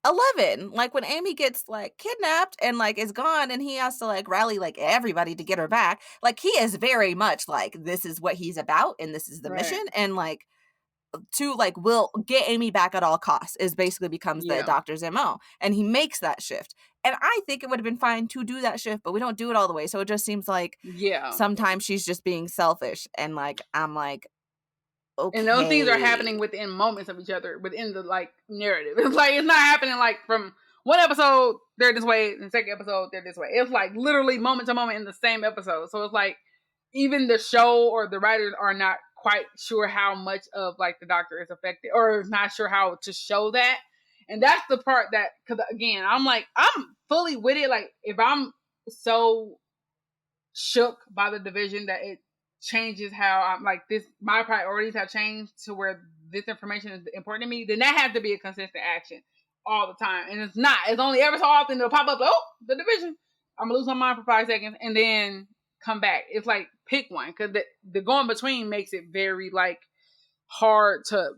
11, like when Amy gets like kidnapped and like is gone and he has to like rally like everybody to get her back, like he is very much like, this is what he's about and this is the mission, and like to like will get Amy back at all costs is basically becomes the doctor's MO, and he makes that shift. And I think it would have been fine to do that shift, but we don't do it all the way, so it just seems like sometimes she's just being selfish, and like I'm like, okay. And those things are happening within moments of each other, within the like narrative. It's like, it's not happening like from one episode they're this way, and the second episode they're this way. It's like literally moment to moment in the same episode. So it's like even the show or the writers are not quite sure how much of like the doctor is affected, or not sure how to show that. And that's the part that, because again, I'm like, I'm fully with it. Like, if I'm so shook by the division that it changes how I'm like this, my priorities have changed to where this information is important to me, then that has to be a consistent action all the time. And it's not. It's only ever so often it'll pop up, like, oh, the division. I'm gonna lose my mind for 5 seconds and then come back. It's like, pick one, because the going between makes it very like hard to,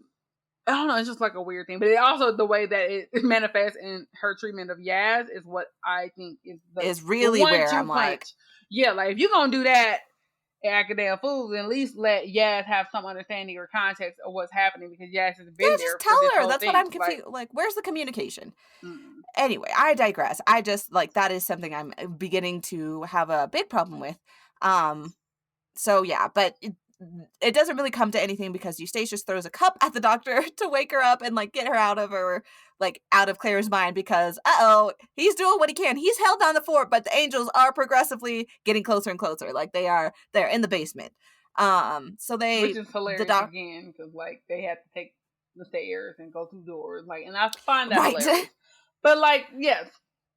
I don't know, it's just like a weird thing. But it also, the way that it manifests in her treatment of Yaz is what I think is really where I'm like, yeah, like if you're gonna do that Academic Fools, then at least let Yaz have some understanding or context of what's happening, because Yaz has been there. Just tell her. That's what I'm confused. Like, where's the communication? Anyway, I digress. I just like, that is something I'm beginning to have a big problem with. So yeah, but it doesn't really come to anything because Eustachius throws a cup at the doctor to wake her up and like get her out of Claire's mind, because he's doing what he can. He's held down the fort, but the angels are progressively getting closer and closer. Like they're in the basement. So which is hilarious again, because like they have to take the stairs and go through doors, like, and I find that hilarious. But like, yes.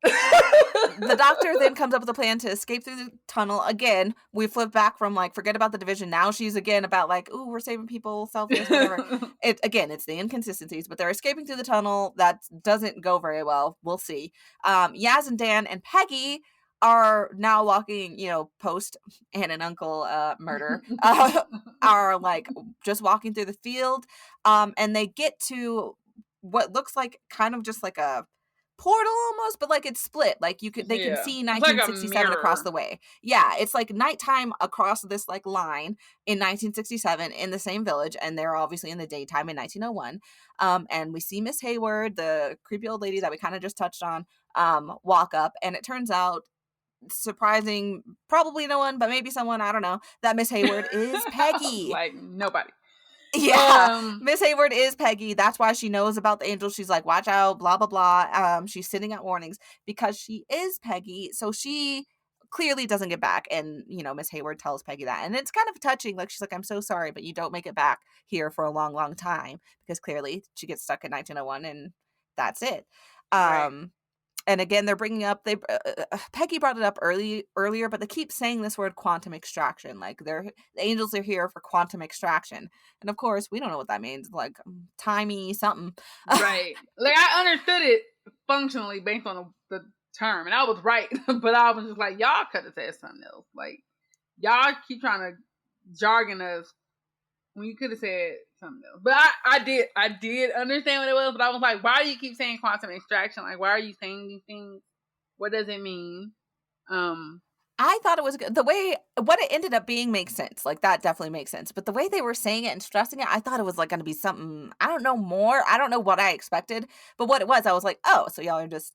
The doctor then comes up with a plan to escape through the tunnel. Again, we flip back from like, forget about the division. Now she's again about like, ooh, we're saving people, selfless, whatever. It's the inconsistencies, but they're escaping through the tunnel. That doesn't go very well. We'll see. Yaz and Dan and Peggy are now walking, post aunt and uncle murder, are like just walking through the field. And they get to what looks like kind of just like a portal almost, but like it's split, like they can see 1967 like across the way. It's like nighttime across this like line in 1967 in the same village, and they're obviously in the daytime in 1901. And we see Miss Hayward, the creepy old lady that we kind of just touched on, walk up, and it turns out, surprising probably no one, but maybe someone, I don't know, that Miss Hayward is Peggy. Like nobody. Miss Hayward is Peggy. That's why she knows about the angels. She's like, watch out, blah blah blah. She's sending out warnings because she is Peggy, so she clearly doesn't get back. And Miss Hayward tells Peggy that, and it's kind of touching. Like, she's like, I'm so sorry, but you don't make it back here for a long long time, because clearly she gets stuck in 1901 and that's it. Right. And again, they're bringing up, Peggy brought it up earlier, but they keep saying this word quantum extraction. Like, the angels are here for quantum extraction. And of course, we don't know what that means. Like, timey something. Right. Like, I understood it functionally based on the term, and I was right. But I was just like, y'all could have said something else. Like, y'all keep trying to jargon us When you could have said something else. But I did understand what it was, but I was like, why do you keep saying quantum extraction? Like, why are you saying these things? What does it mean? I thought it was good. The way what it ended up being makes sense. Like that definitely makes sense. But the way they were saying it and stressing it, I thought it was like going to be something. I don't know more. I don't know what I expected. But what it was, I was like, oh, so y'all are just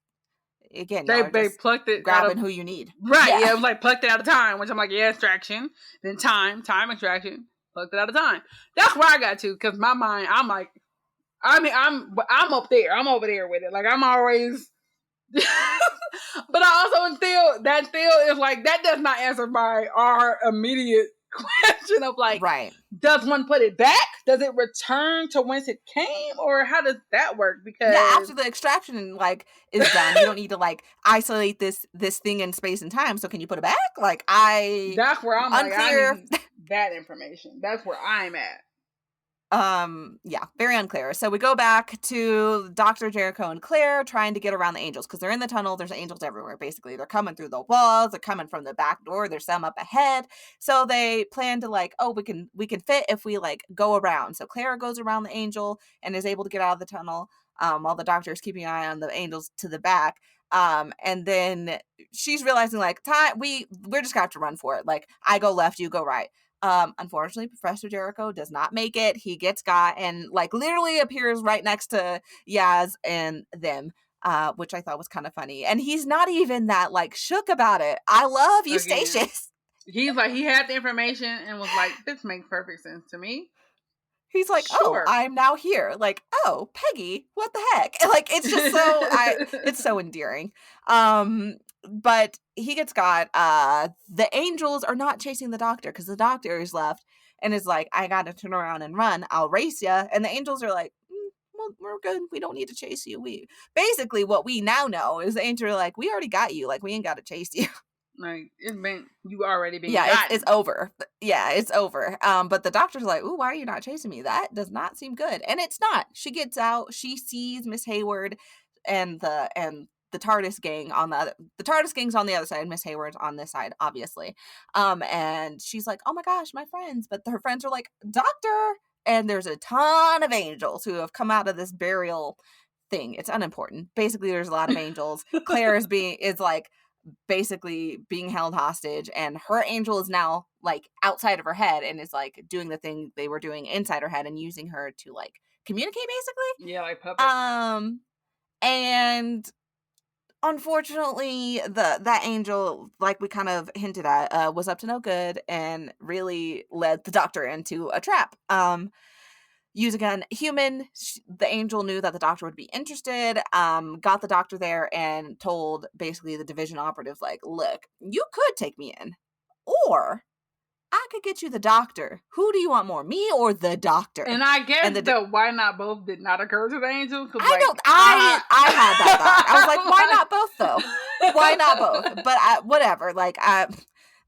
they plucked it grabbing who you need. Right. Yeah, it was like plucked it out of time, which I'm like, yeah, extraction. Then time extraction. Plucked it out of time. That's where I got to, because my mind, I'm like, I mean, I'm up there. I'm over there with it. Like I'm always. But I also still is like, that does not answer our immediate question of like, right, does one put it back? Does it return to whence it came, or how does that work? Because after the extraction like is done, you don't need to like isolate this thing in space and time. So can you put it back? Like that's where I'm unclear. Like, I need that information. That's where I'm at. Yeah, very unclear. So we go back to Dr. Jericho and Claire trying to get around the angels because they're in the tunnel. There's angels everywhere, basically. They're coming through the walls. They're coming from the back door. There's some up ahead. So they plan to like, oh, we can fit if we like go around. So Claire goes around the angel and is able to get out of the tunnel while the doctor is keeping an eye on the angels to the back. And then she's realizing like, we're just gonna have to run for it. Like I go left, you go right. Unfortunately, Professor Jericho does not make it. He gets got and like literally appears right next to Yaz and them, which I thought was kind of funny. And he's not even that like shook about it. I love Eustachius. He's like, he had the information and was like, this makes perfect sense to me. He's like, sure. Oh, I'm now here. Like, oh, Peggy, what the heck? Like, it's just so, it's so endearing. But he gets got. The angels are not chasing the doctor because the doctor is left and is like, I got to turn around and run. I'll race you. And the angels are like, well, we're good. We don't need to chase you. Basically what we now know is the angels are like, we already got you. Like, we ain't got to chase you. Like you already been. Yeah, it's over. Yeah, it's over. But the doctor's like, "Ooh, why are you not chasing me? That does not seem good." And it's not. She gets out. She sees Miss Hayward and the TARDIS gang on the TARDIS gang's on the other side. Miss Hayward's on this side, obviously. And she's like, "Oh my gosh, my friends!" But her friends are like, "Doctor!" And there's a ton of angels who have come out of this burial thing. It's unimportant. Basically, there's a lot of angels. Claire is like basically being held hostage, and her angel is now like outside of her head and is like doing the thing they were doing inside her head and using her to like communicate, basically. Yeah, like puppet. And unfortunately that angel, like we kind of hinted at, was up to no good and really led the doctor into a trap. Using an human, the angel knew that the doctor would be interested, got the doctor there and told basically the division operatives, like, look, you could take me in, or I could get you the doctor. Who do you want more, me or the doctor? And I guess the why not both did not occur to the angel. I had that thought. I was like, why not both, though? Why not both? But whatever, like,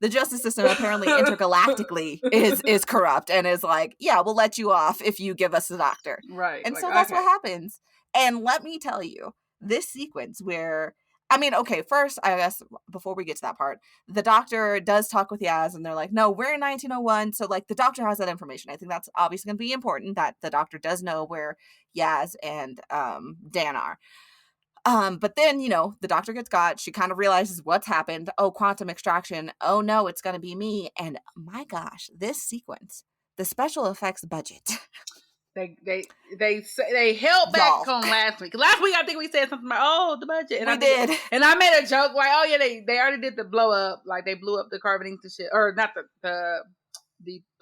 the justice system apparently intergalactically is corrupt and is like, yeah, we'll let you off if you give us the doctor. Right. And like, so that's what happens. And let me tell you, this sequence where, I mean, okay, first, I guess, before we get to that part, the doctor does talk with Yaz and they're like, no, we're in 1901. So like the doctor has that information. I think that's obviously going to be important that the doctor does know where Yaz and Dan are. But then, you know, the doctor gets got. She kind of realizes what's happened. Oh, quantum extraction. Oh no, it's going to be me. And my gosh, this sequence, the special effects budget. They held back on last week. Last week, I think we said something about, the budget. And we did. And I made a joke like, oh yeah, they already did the blow up. Like they blew up the carbon to shit, or not the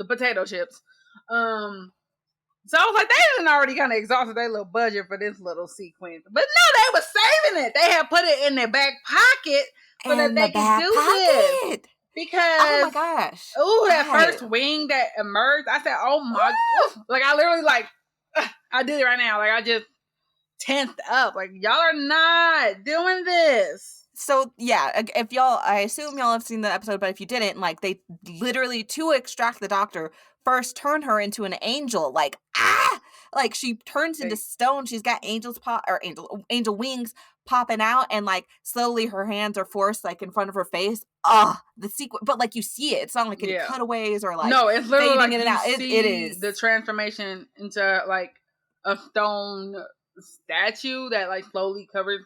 potato chips. So I was like, they didn't already kind of exhausted their little budget for this little sequence. But no, they were saving it. They had put it in their back pocket so that they could do this. Because, oh my gosh. Ooh, that first wing that emerged, I said, oh my, like I literally like, I did it right now. Like I just tensed up. Like y'all are not doing this. So yeah, if y'all, I assume y'all have seen the episode, but if you didn't, like they literally, to extract the doctor, first turn her into an angel, like, Like, she turns into stone. She's got angel wings popping out, and like slowly her hands are forced like in front of her face. The sequence, but like you see it. It's not like any cutaways or like no, it's literally fading like in and you out. see It is the transformation into like a stone statue that like slowly covers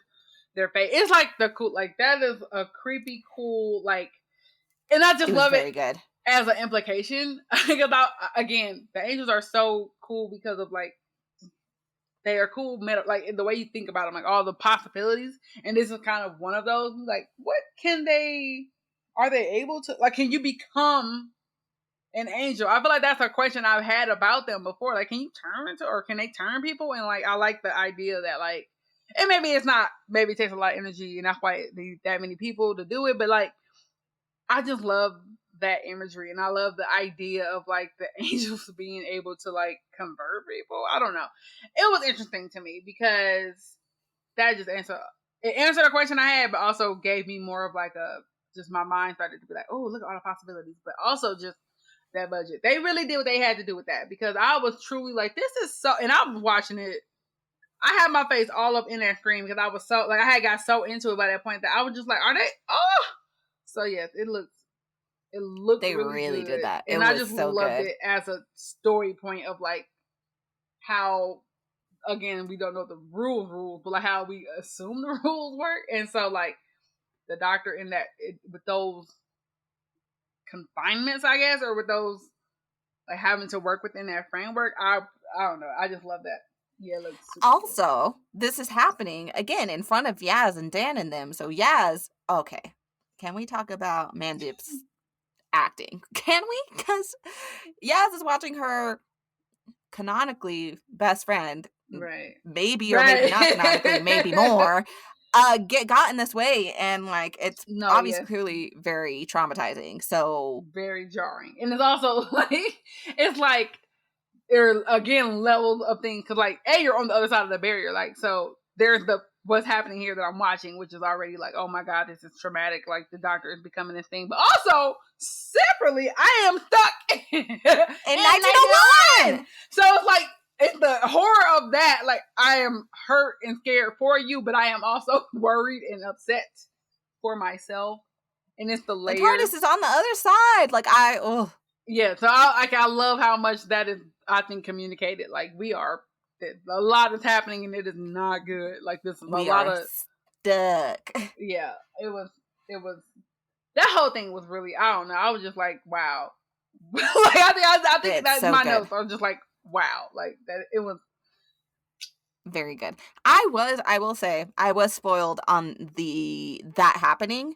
their face. It's like the cool, like that is a creepy cool like, and I just love very it good as an implication. About again, the angels are so cool because of like they are cool, like the way you think about them, like all the possibilities, and this is kind of one of those. Like, what can they? Are they able to? Like, can you become an angel? I feel like that's a question I've had about them before. Like, can you turn into, or can they turn people? And like, I like the idea that like, and maybe it's not. Maybe it takes a lot of energy, and that's why it needs that many people to do it. But like, I just love that imagery, and I love the idea of like the angels being able to like convert people. I don't know. It was interesting to me because that just answered a question I had, but also gave me more of like just my mind started to be like, oh, look at all the possibilities, but also just that budget. They really did what they had to do with that, because I was truly like, this is so, and I was watching it. I had my face all up in that screen because I was so like, I had got so into it by that point that I was just like, are they? Oh, so yes, it looked they really good. Did that. And I just so loved it as a story point of like how, again, we don't know the rules, but like how we assume the rules work. And so like the doctor in that, with those confinements, I guess, or with those like having to work within that framework, I don't know. I just love that. Yeah, it looks super also cool. This is happening again in front of Yaz and Dan and them. So Yaz, okay, can we talk about Mandip's acting? Can we? Because Yaz is watching her canonically best friend, right? Maybe or maybe not canonically, maybe more. Get gotten this way, and like it's obviously clearly very traumatizing. So very jarring, and it's also like it's like there are again levels of things because like you're on the other side of the barrier, like so there's what's happening here that I'm watching, which is already like, oh my god, this is traumatic. Like the doctor is becoming this thing, but also separately, I am stuck in 1901. So it's like it's the horror of that. Like I am hurt and scared for you, but I am also worried and upset for myself. And it's the layers. The TARDIS is on the other side. Like yeah. So I love how much that is, I think, communicated. Like we are. A lot is happening and it is not good. Like this is a lot of stuck. Yeah, it was that whole thing was really, I don't know. I was just like, wow. Like I think that's so my good. Notes. I was just like, wow. Like that it was very good. I will say I was spoiled on that happening.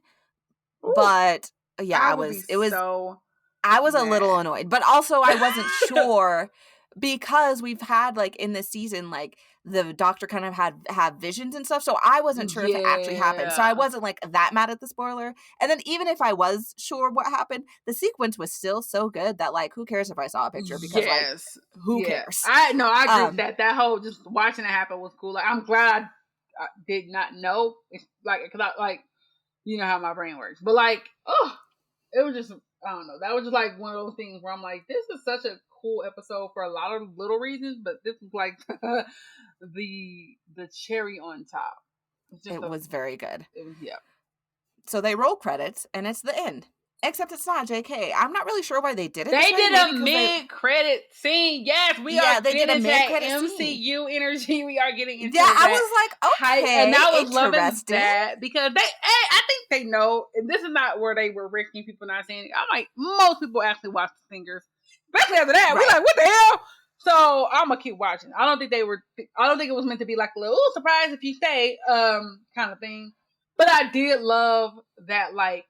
Ooh, but yeah, I was a little annoyed. But also I wasn't sure because we've had like in this season like the doctor kind of had visions and stuff, so I wasn't sure if it actually happened, so I wasn't like that mad at the spoiler. And then even if I was sure what happened, the sequence was still so good that like who cares if I saw a picture, because like who cares. I agree with that whole just watching it happen was cool. Like I'm glad I did not know, it's like because I like, you know how my brain works, but like it was just, I don't know, that was just like one of those things where I'm like, this is such a cool episode for a lot of little reasons, but this is like the cherry on top. It was very good. It was, so they roll credits and it's the end, except it's not JK. I'm not really sure why they did it. They did a mid-credit scene. Yes, they did a mid-credit MCU scene. Energy. We are getting into I was like, okay, and I was loving that because I think they know, and this is not where they were risking people not seeing it. I'm like, most people actually watch the singers, especially after that. We're like, what the hell? So I'm gonna keep watching. I don't think it was meant to be like a little surprise if you stay, kind of thing. But I did love that, like.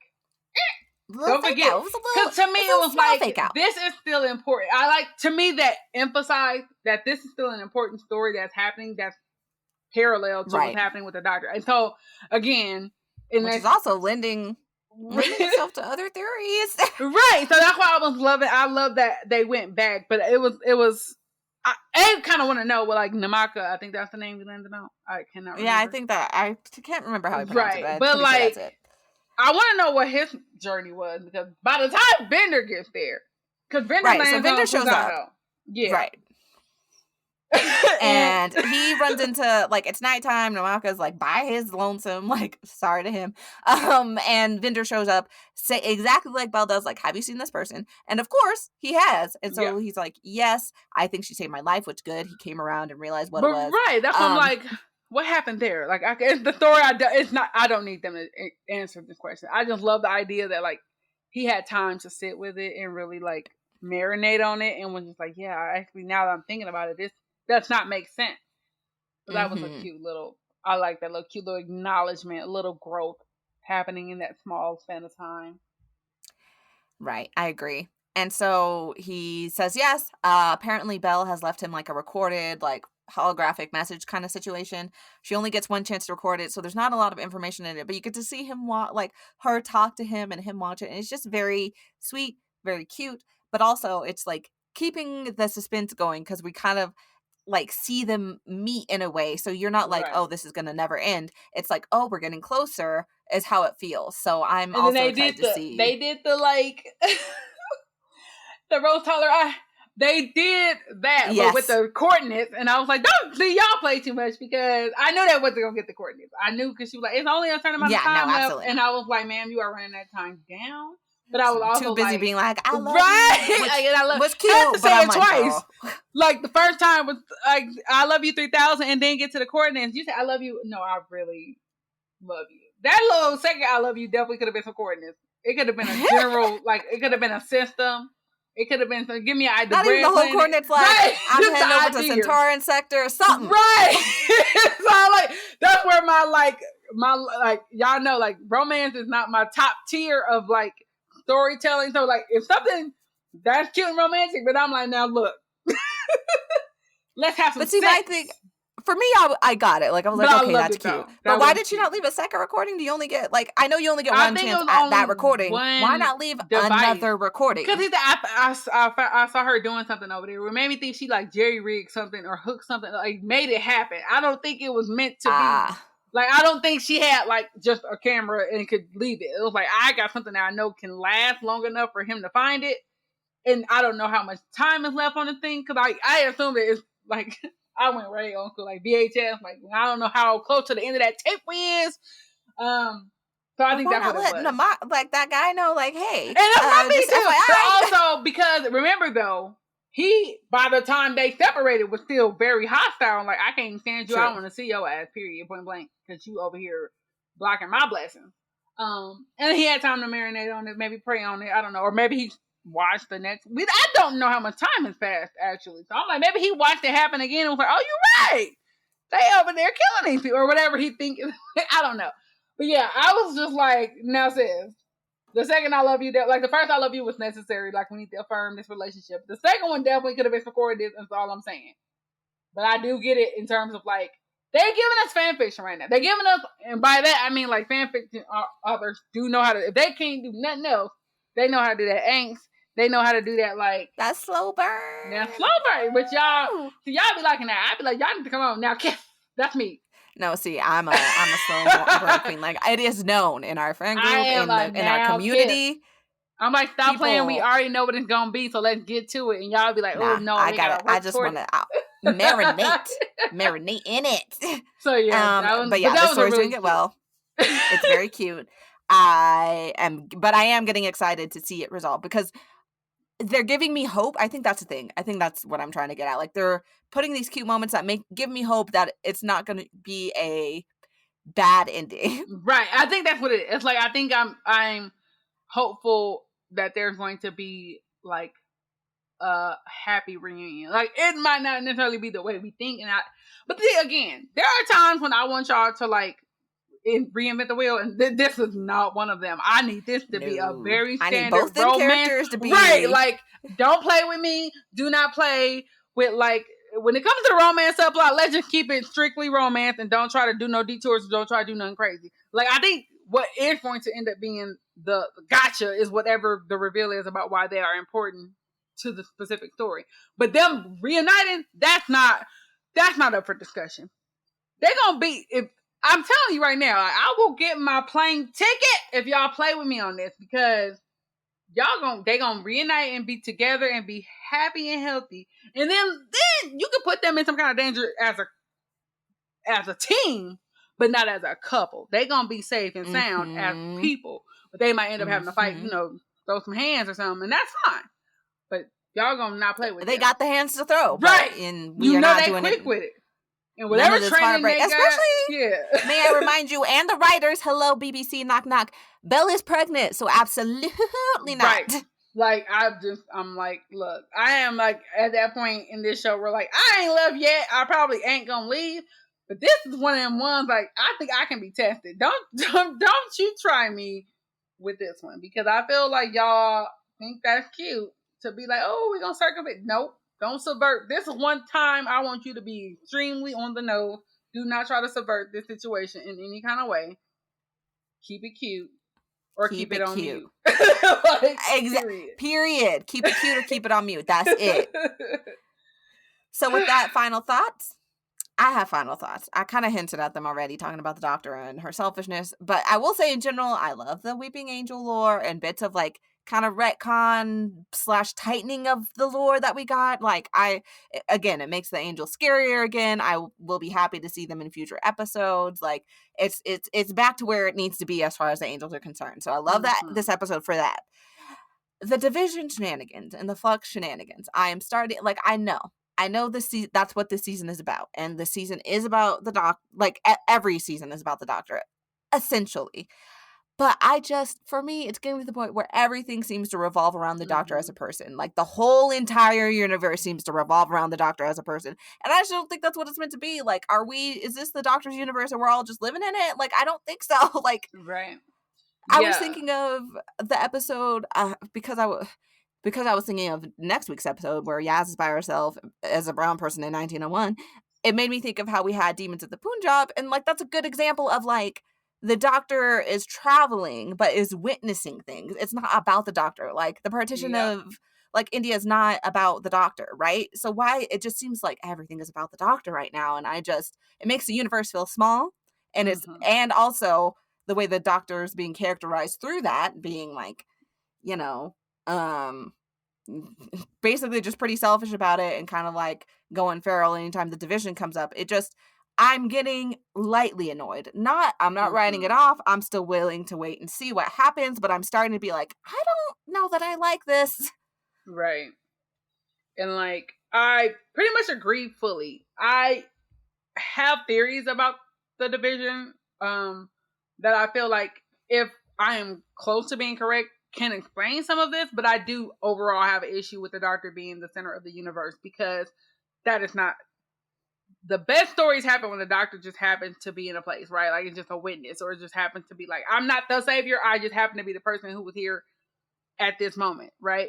Don't forget, because to me it was like, this is still important. I like, to me, that emphasized that this is still an important story that's happening, that's parallel to what's happening with the doctor. And so, again, which is also lending itself to other theories. Right. So that's why I love that they went back, but it was I kind of want to know what, like, Namaka, I think that's the name we landed on. I cannot remember. Yeah, I think that, I can't remember how he pronounced it, but like, sure I want to know what his journey was, because by the time Bender gets there, because Bender so Bender shows up. Yeah. Right. And he runs into, like, it's nighttime. Namaka's like by his lonesome, like, sorry to him. And Vinder shows up, say exactly like Belle does, like, have you seen this person? And of course he has. And so he's like, yes, I think she saved my life, which good. He came around and realized what it was. Right, that's what I'm like. What happened there? Like, the story. It's not. I don't need them to answer this question. I just love the idea that like he had time to sit with it and really like marinate on it, and was just like, yeah, actually, now that I'm thinking about it, this does not make sense. So that was a cute little. I like that little cute little acknowledgement, a little growth happening in that small span of time. Right, I agree. And so he says yes. Apparently, Belle has left him like a recorded, like holographic message kind of situation. She only gets one chance to record it, so there's not a lot of information in it. But you get to see him like her talk to him and him watch it, and it's just very sweet, very cute. But also, it's like keeping the suspense going because we kind of like see them meet in a way. So you're not like, oh, this is gonna never end. It's like, oh, we're getting closer. Is how it feels. So I'm also excited to see. They did the like the rose color eye. They did that, but with the coordinates, and I was like, "Don't see y'all play too much," because I knew that wasn't gonna get the coordinates. I knew because she was like, "It's only a certain amount of time left," and I was like, "Ma'am, you are running that time down." But I was also too busy being like, "I love you," which and I love. Was cute, I had to say it twice. Like, like the first time was like, "I love you 3,000," and then get to the coordinates. You said, "I love you." No, I really love you. That little second "I love you" definitely could have been some coordinates. It could have been a general, like it could have been a system. It could have been some, give me an idea. Not even the whole coordinates, like, right. I'm heading over to Centauran sector or something. Right. So like, that's where my y'all know, like, romance is not my top tier of like storytelling. So like, if something that's cute and romantic, but I'm like, now look, let's have some sex. I think for me, I got it. Like, I was like, okay, that's cute. But why did you not leave a second recording? Do you only get, like, I know you only get one chance at that recording. Why not leave another recording? Because I saw her doing something over there. It made me think she, like, jerry-rigged something or hooked something, like, made it happen. I don't think it was meant to be. Like, I don't think she had, like, just a camera and could leave it. It was like, I got something that I know can last long enough for him to find it. And I don't know how much time is left on the thing. Because I assume that it's, like... I went right on to like VHS. Like, I don't know how close to the end of that tape we is. So I think that's what it was. Like, that guy know, like, hey. And that's my thing too. But also, because remember though, he, by the time they separated, was still very hostile. Like, I can't stand you. True. I don't want to see your ass, period, point blank. Because you over here blocking my blessings. And he had time to marinate on it, maybe pray on it. I don't know. Or maybe he watched the next. I don't know how much time has passed, actually. So I'm like, maybe he watched it happen again and was like, oh, you're right. They over there killing these people, or whatever he thinks. I don't know. But yeah, I was just like, now sis, the second "I love you," like the first "I love you" was necessary. Like, we need to affirm this relationship. The second one definitely could have been recorded. That's all I'm saying. But I do get it in terms of like, they're giving us fan fiction right now. They're giving us, and by that I mean like fan fiction authors do know how to. If they can't do nothing else, they know how to do that angst. They know how to do that, like... That slow burn. Yeah, slow burn. But y'all be liking that. I'd be like, y'all need to come on. Now, kiss. That's me. No, see, I'm a slow burn queen. Like, it is known in our friend group, in our community. Kiss. I'm like, stop playing. We already know what it's going to be, so let's get to it. And y'all be like, oh, no, I got it. I just want to marinate in it. So, yeah. But yeah, the story's doing it well. It's very cute. I am getting excited to see it resolve because they're giving me hope. I think that's the thing. I think that's what I'm trying to get at. Like, they're putting these cute moments that give me hope that it's not going to be a bad ending. Right. I think that's what it is. It's like, I think I'm hopeful that there's going to be like a happy reunion. Like, it might not necessarily be the way we think. But again, there are times when I want y'all to like reinvent the wheel, and this is not one of them. I need this to be a very standard. I need both them characters to be right. Like, don't play with me. Do not play with, like, when it comes to the romance subplot. Let's just keep it strictly romance, and don't try to do no detours. Don't try to do nothing crazy. Like, I think what is going to end up being the gotcha is whatever the reveal is about why they are important to the specific story. But them reuniting, that's not up for discussion. They're gonna be I'm telling you right now, I will get my plane ticket if y'all play with me on this, because they gonna reunite and be together and be happy and healthy. And then you can put them in some kind of danger as a team, but not as a couple. They gonna be safe and sound as people, but they might end up having to fight, throw some hands or something, and that's fine. But y'all gonna not play with They them. got the hands to throw, right? And we are not doing quick it with it. And whatever training they got, especially, may I remind you and the writers, hello BBC, knock knock. Belle is pregnant, so absolutely not. Right. Like I'm like, look, I am like at that point in this show where like I ain't left yet. I probably ain't gonna leave, but this is one of them ones like I think I can be tested. Don't you try me with this one because I feel like y'all think that's cute to be like, oh, we're gonna circumvent. Nope. Don't subvert. This is one time I want you to be extremely on the nose. Do not try to subvert this situation in any kind of way. Keep it cute or keep it on mute. Like, period. Keep it cute or keep it on mute. That's it. So with that, final thoughts? I have final thoughts. I kind of hinted at them already, talking about the Doctor and her selfishness. But I will say in general, I love the Weeping Angel lore and bits of like kind of retcon / tightening of the lore that we got. Like again, it makes the angels scarier again. I will be happy to see them in future episodes. Like it's back to where it needs to be as far as the angels are concerned. So I love that this episode for that. The Division shenanigans and the Flux shenanigans. I am starting like I know that's what this season is about. And the season is about the like every season is about the Doctor, essentially. But for me, it's getting to the point where everything seems to revolve around the Doctor as a person. Like the whole entire universe seems to revolve around the Doctor as a person. And I just don't think that's what it's meant to be. Like, is this the Doctor's universe and we're all just living in it? Like, I don't think so. Like, right. I was thinking of the episode because I was thinking of next week's episode where Yaz is by herself as a brown person in 1901. It made me think of how we had Demons of the Punjab. And like, that's a good example of like, the Doctor is traveling, but is witnessing things. It's not about the Doctor. Like the partition of like India is not about the Doctor, right? So why it just seems like everything is about the Doctor right now. And it makes the universe feel small. And and also the way the Doctor is being characterized through that being like, basically just pretty selfish about it and kind of like going feral anytime the Division comes up. I'm getting lightly annoyed. I'm not writing it off. I'm still willing to wait and see what happens, but I'm starting to be like, I don't know that I like this. Right. And like, I pretty much agree fully. I have theories about the Division that I feel like if I am close to being correct, can explain some of this, but I do overall have an issue with the Doctor being the center of the universe because that is not. The best stories happen when the Doctor just happens to be in a place, right? Like it's just a witness, or it just happens to be like, I'm not the savior. I just happen to be the person who was here at this moment, right?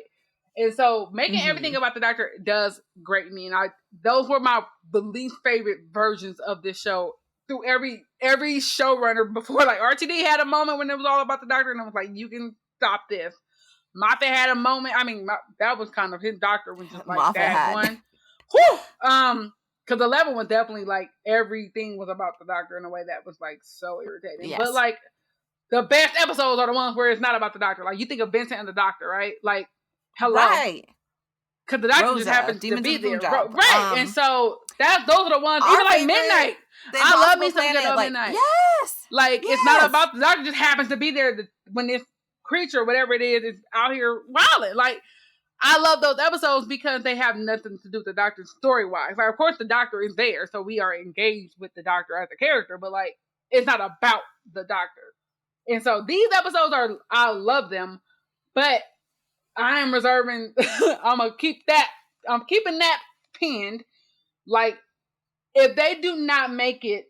And so making everything about the Doctor does grate me. And those were my least favorite versions of this show through every showrunner before. Like RTD had a moment when it was all about the Doctor, and I was like, you can stop this. Moffat had a moment. I mean, that was kind of his Doctor was just like Moffat that one. Whew. Because 11 was definitely like everything was about the Doctor in a way that was like so irritating. Yes. But like the best episodes are the ones where it's not about the Doctor. Like you think of Vincent and the Doctor, right? Like, hello, right? Because the Doctor Rosa, just happens Demons to be there, right? And so those are the ones. Even like Midnight, I love me some good Midnight. Yes, like it's not about the Doctor. Just happens to be there when this creature, whatever it is out here wilding. Like. I love those episodes because they have nothing to do with the Doctor story-wise. Like, of course, the Doctor is there, so we are engaged with the Doctor as a character, but, like, it's not about the Doctor. And so these episodes I love them, but I am reserving, I'm keeping that pinned. Like, if they do not make it,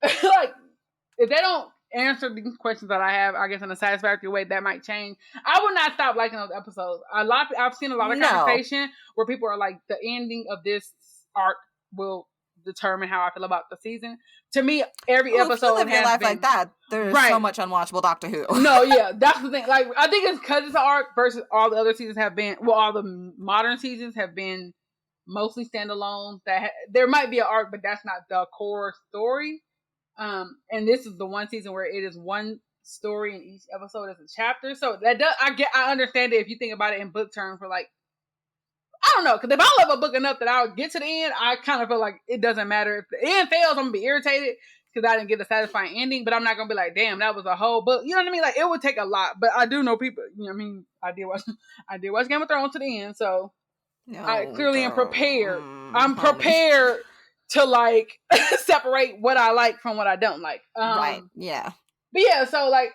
like, if they don't answer these questions that I have, I guess in a satisfactory way, that might change. I will not stop liking those episodes. I've seen a lot of conversation where people are like, the ending of this arc will determine how I feel about the season. To me, every episode if you live your life like that, there's so much unwatchable Doctor Who. No, yeah, that's the thing. Like, I think it's because it's an arc versus all the other seasons have been. Well, all the modern seasons have been mostly standalone. There might be an arc, but that's not the core story. And this is the one season where it is one story in each episode as a chapter. So that does, I understand it if you think about it in book terms for like, I I don't know, because if I love a book enough that I'll get to the end, I kind of feel like it doesn't matter. If the end fails, I'm going to be irritated because I didn't get a satisfying ending, but I'm not going to be like, damn, that was a whole book. You know what I mean? Like, it would take a lot, but I do know people, you know what I mean? I did watch Game of Thrones to the end, so I clearly am prepared. I'm prepared to, like, separate what I like from what I don't like. Right, yeah. But yeah, so, like,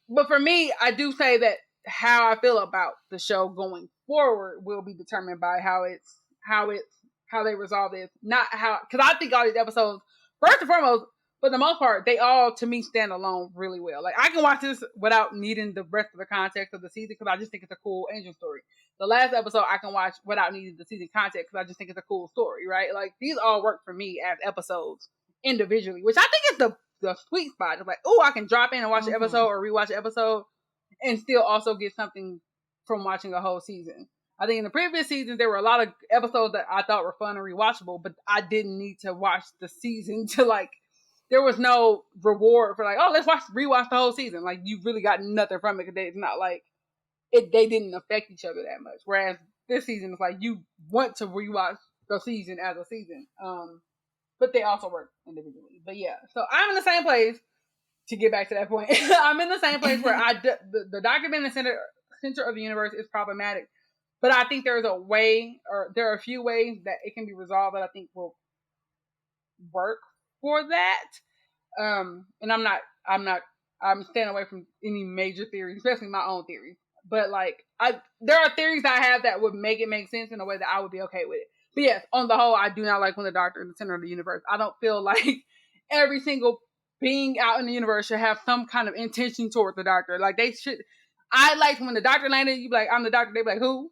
but for me, I do say that how I feel about the show going forward will be determined by how they resolve this. Not how, because I think all these episodes, first and foremost, for the most part, they all to me stand alone really well. Like, I can watch this without needing the rest of the context of the season because I just think it's a cool Angel story. The last episode I can watch without needing the season context because I just think it's a cool story, right? Like, these all work for me as episodes individually, which I think is the sweet spot. It's like, oh, I can drop in and watch an episode or rewatch an episode and still also get something from watching a whole season. I think in the previous seasons, there were a lot of episodes that I thought were fun and rewatchable, but I didn't need to watch the season to, like, there was no reward for, like, oh, let's rewatch the whole season. Like, you really got nothing from it because it's not like they didn't affect each other that much. Whereas this season is like you want to rewatch the season as a season. But they also work individually. But yeah, so I'm in the same place. To get back to that point, I'm in the same place where the Doctor being the center of the universe is problematic. But I think there's a way, or there are a few ways that it can be resolved that I think will work for that. And I'm staying away from any major theories, especially my own theories. But like, there are theories that I have that would make it make sense in a way that I would be okay with it. But yes, on the whole, I do not like when the Doctor is the center of the universe. I don't feel like every single being out in the universe should have some kind of intention toward the Doctor. Like, they should. I like when the Doctor landed, you be like, I'm the Doctor. They be like, who?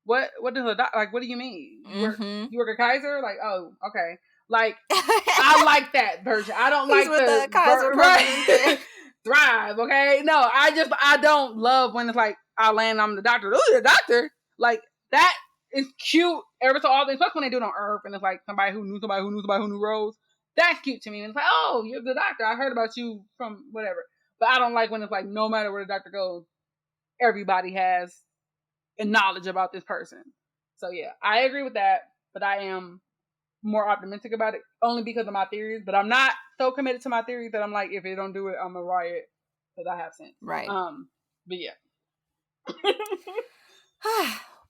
What does the Doctor, like, what do you mean? You work at Kaiser? Like, oh, okay. Like, I like that version. I don't like the Kaiser right? Thrive, okay? No, I don't love when it's like, I land, I'm the Doctor. Ooh, the Doctor? Like, that is cute ever so often, especially when they do it on Earth and it's like somebody who knew somebody who knew somebody who knew Rose. That's cute to me. And it's like, oh, you're the Doctor. I heard about you from whatever. But I don't like when it's like, no matter where the Doctor goes, everybody has a knowledge about this person. So yeah, I agree with that. But I am more optimistic about it only because of my theories. But I'm not so committed to my theories that I'm like, if they don't do it, I'm gonna riot because I have sense. Right. But yeah.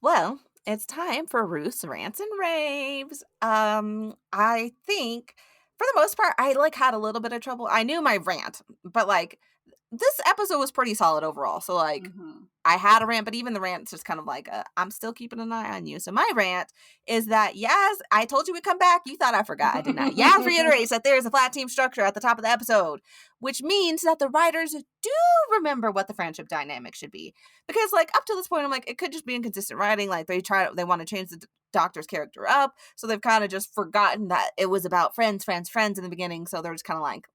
Well, it's time for Ruth's rants and raves. I think for the most part, I like had a little bit of trouble. I knew my rant, but like this episode was pretty solid overall. So like I had a rant, but even the rant's just kind of like, I'm still keeping an eye on you. So my rant is that, Yaz, I told you we'd come back. You thought I forgot. I did not. Yaz reiterates that there is a flat team structure at the top of the episode, which means that the writers do remember what the friendship dynamic should be. Because like up to this point, I'm like, it could just be inconsistent writing. Like they want to change the Doctor's character up. So they've kind of just forgotten that it was about friends in the beginning. So they're just kind of like,